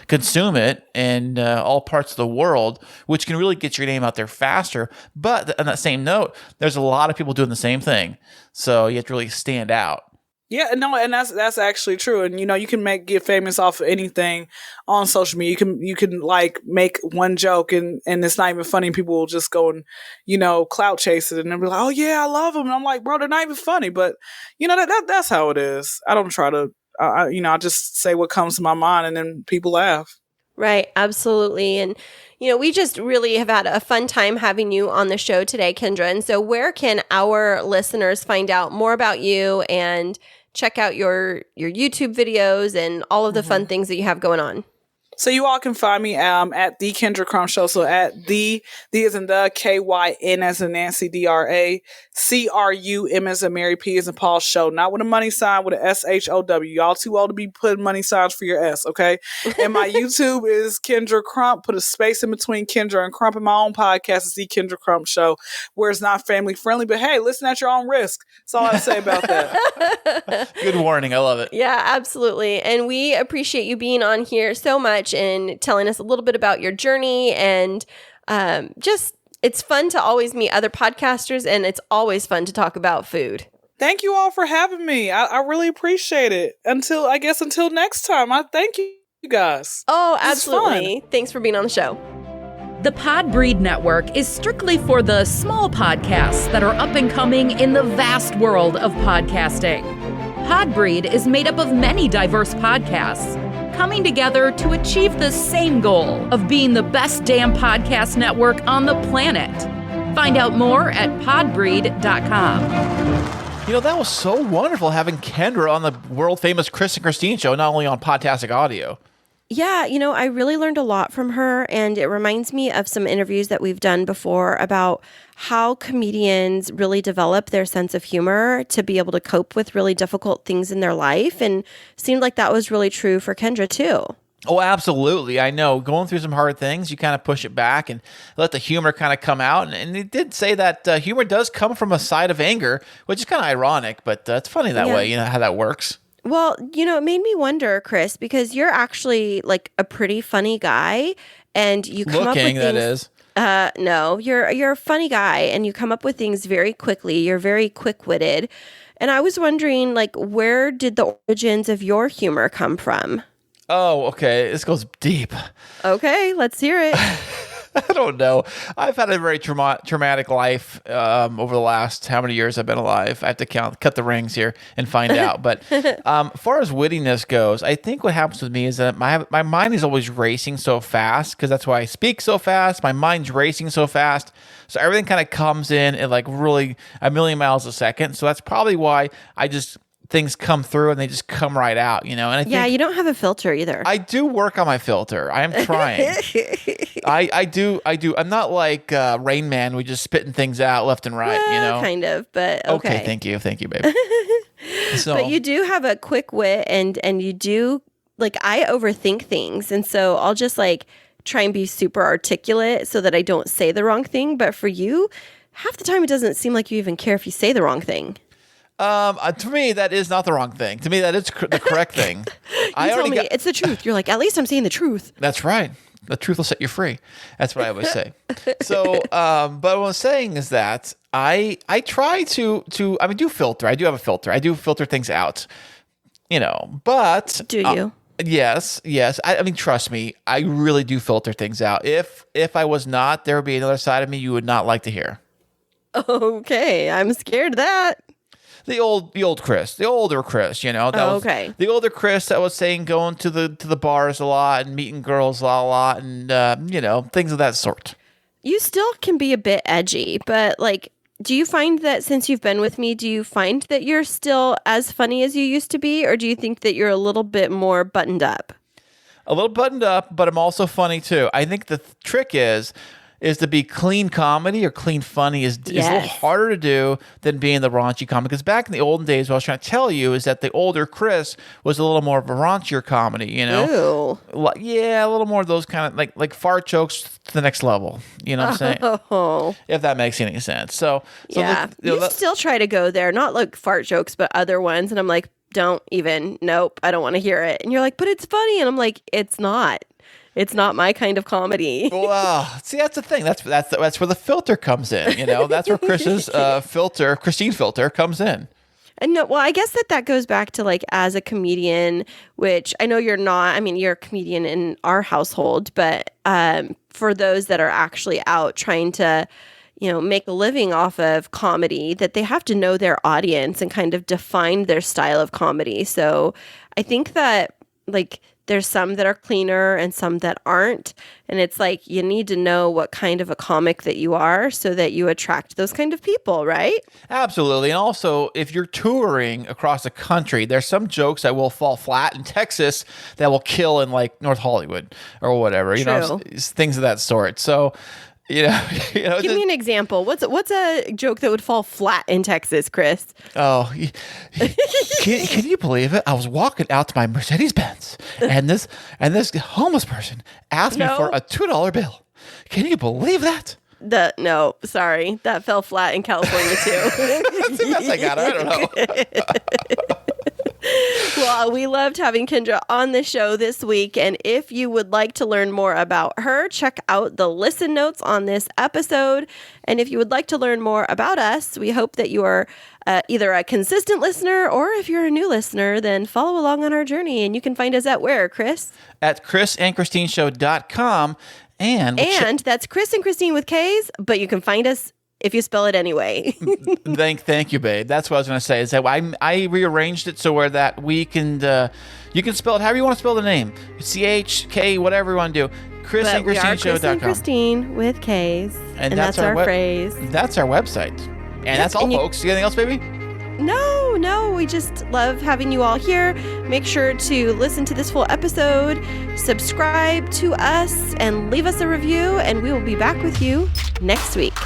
consume it in all parts of the world, which can really get your name out there faster. But on that same note, there's a lot of people doing the same thing, so you have to really stand out. Yeah, no, and that's actually true. And you can get famous off of anything on social media. You can like make one joke and it's not even funny. People will just go and clout chase it and they'll be like, oh yeah, I love them. And I'm like, bro, they're not even funny. But that's how it is. I don't try to. I just say what comes to my mind and then people laugh. Right, absolutely. And, we just really have had a fun time having you on the show today, Kyndra. And so where can our listeners find out more about you and check out your YouTube videos and all of the fun things that you have going on? So you all can find me at the Kyndra Crump Show. So at D as in the, KYN as in Nancy, DRA, CRUM as in Mary, P as in Paul Show. Not with a money sign, with a SHOW. Y'all too old to be putting money signs for your S, okay? And my YouTube is Kyndra Crump. Put a space in between Kyndra and Crump. And my own podcast is the Kyndra Crump Show, where it's not family friendly. But hey, listen at your own risk. That's all I have to say about that. Good warning. I love it. Yeah, absolutely. And we appreciate you being on here so much and telling us a little bit about your journey. And just, it's fun to always meet other podcasters, and it's always fun to talk about food. Thank you all for having me. I really appreciate it. Until next time, I thank you guys. Oh, absolutely. Thanks for being on the show. The Podbreed Network is strictly for the small podcasts that are up and coming in the vast world of podcasting. Podbreed is made up of many diverse podcasts coming together to achieve the same goal of being the best damn podcast network on the planet. Find out more at podbreed.com. That was so wonderful having Kyndra on the world famous Kris and Kristine show, not only on Podtastic Audio. Yeah, I really learned a lot from her, and it reminds me of some interviews that we've done before about how comedians really develop their sense of humor to be able to cope with really difficult things in their life, and seemed like that was really true for Kyndra too. Oh, absolutely. I know. Going through some hard things, you kind of push it back and let the humor kind of come out. And it did say that humor does come from a side of anger, which is kind of ironic, but it's funny that way, how that works. Well, it made me wonder, Kris, because you're actually like a pretty funny guy, and you come up with things. That is. No, you're a funny guy, and you come up with things very quickly. You're very quick-witted, and I was wondering, like, where did the origins of your humor come from? Oh, okay. This goes deep. Okay, let's hear it. I don't know. I've had a very traumatic life over the last how many years I've been alive. I have to cut the rings here and find out. But as far as wittiness goes, I think what happens with me is that my mind is always racing so fast, because that's why I speak so fast. My mind's racing so fast. So everything kind of comes in at like really a million miles a second. So that's probably why things come through and they just come right out, And I think you don't have a filter either. I do work on my filter. I am trying. I do. I'm not like Rain Man. We just spitting things out left and right, Kind of, but okay. Thank you, babe. But you do have a quick wit, and you do, like, I overthink things, and so I'll just like try and be super articulate so that I don't say the wrong thing. But for you, half the time it doesn't seem like you even care if you say the wrong thing. To me, that is not the wrong thing. To me, that is the correct thing. It's the truth. You're like, at least I'm saying the truth. That's right. The truth will set you free. That's what I always say. So, but what I'm saying is that I try to do filter. I do have a filter. I do filter things out, but. Do you? Yes. I mean, trust me, I really do filter things out. If I was not, there would be another side of me you would not like to hear. Okay. I'm scared of that. The old Kris, the older Kris, okay. The older Kris that was saying going to the bars a lot and meeting girls a lot and things of that sort. You still can be a bit edgy, but like, do you find that since you've been with me, do you find that you're still as funny as you used to be, or do you think that you're a little bit more buttoned up? A little buttoned up, but I'm also funny too. I think the trick is to be clean comedy or clean funny is a little harder to do than being the raunchy comedy. Because back in the olden days, what I was trying to tell you is that the older Kris was a little more of a raunchier comedy, Ooh. Yeah, a little more of those kind of like fart jokes to the next level. You know what I'm saying? Oh. If that makes any sense. So yeah, you still try to go there, not like fart jokes, but other ones. And I'm like, nope, I don't want to hear it. And you're like, but it's funny. And I'm like, it's not. It's not my kind of comedy. Well, see, that's the thing. That's where the filter comes in. That's where Kristine's filter comes in. And no, well, I guess that goes back to like as a comedian, which I know you're not. I mean, you're a comedian in our household, but for those that are actually out trying to, make a living off of comedy, that they have to know their audience and kind of define their style of comedy. So I think that like there's some that are cleaner and some that aren't. And it's like you need to know what kind of a comic that you are so that you attract those kind of people, right? Absolutely. And also, if you're touring across the country, there's some jokes that will fall flat in Texas that will kill in like North Hollywood or whatever, things of that sort. So, give me an example. What's a joke that would fall flat in Texas, Kris? Oh, can you believe it? I was walking out to my Mercedes-Benz, and this homeless person asked me for a $2 bill. Can you believe that? No, sorry, that fell flat in California too. That's the best I got. I don't know. Well, we loved having Kyndra on the show this week. And if you would like to learn more about her, check out the listen notes on this episode. And if you would like to learn more about us, we hope that you are either a consistent listener or if you're a new listener, then follow along on our journey. And you can find us at where, Kris? At KrisandKristineShow.com. And that's Kris and Kristine with K's, but you can find us if you spell it anyway. Thank you, babe. That's what I was going to say. Is that I rearranged it so where that we can you can spell it however you want to spell the name. CHK, whatever you want to do. KrisandKristineShow.com. Kris and Kristine with K's, and that's our phrase. That's our website, and that's all, folks. You got anything else, baby? No, we just love having you all here. Make sure to listen to this full episode, subscribe to us, and leave us a review, and we will be back with you next week.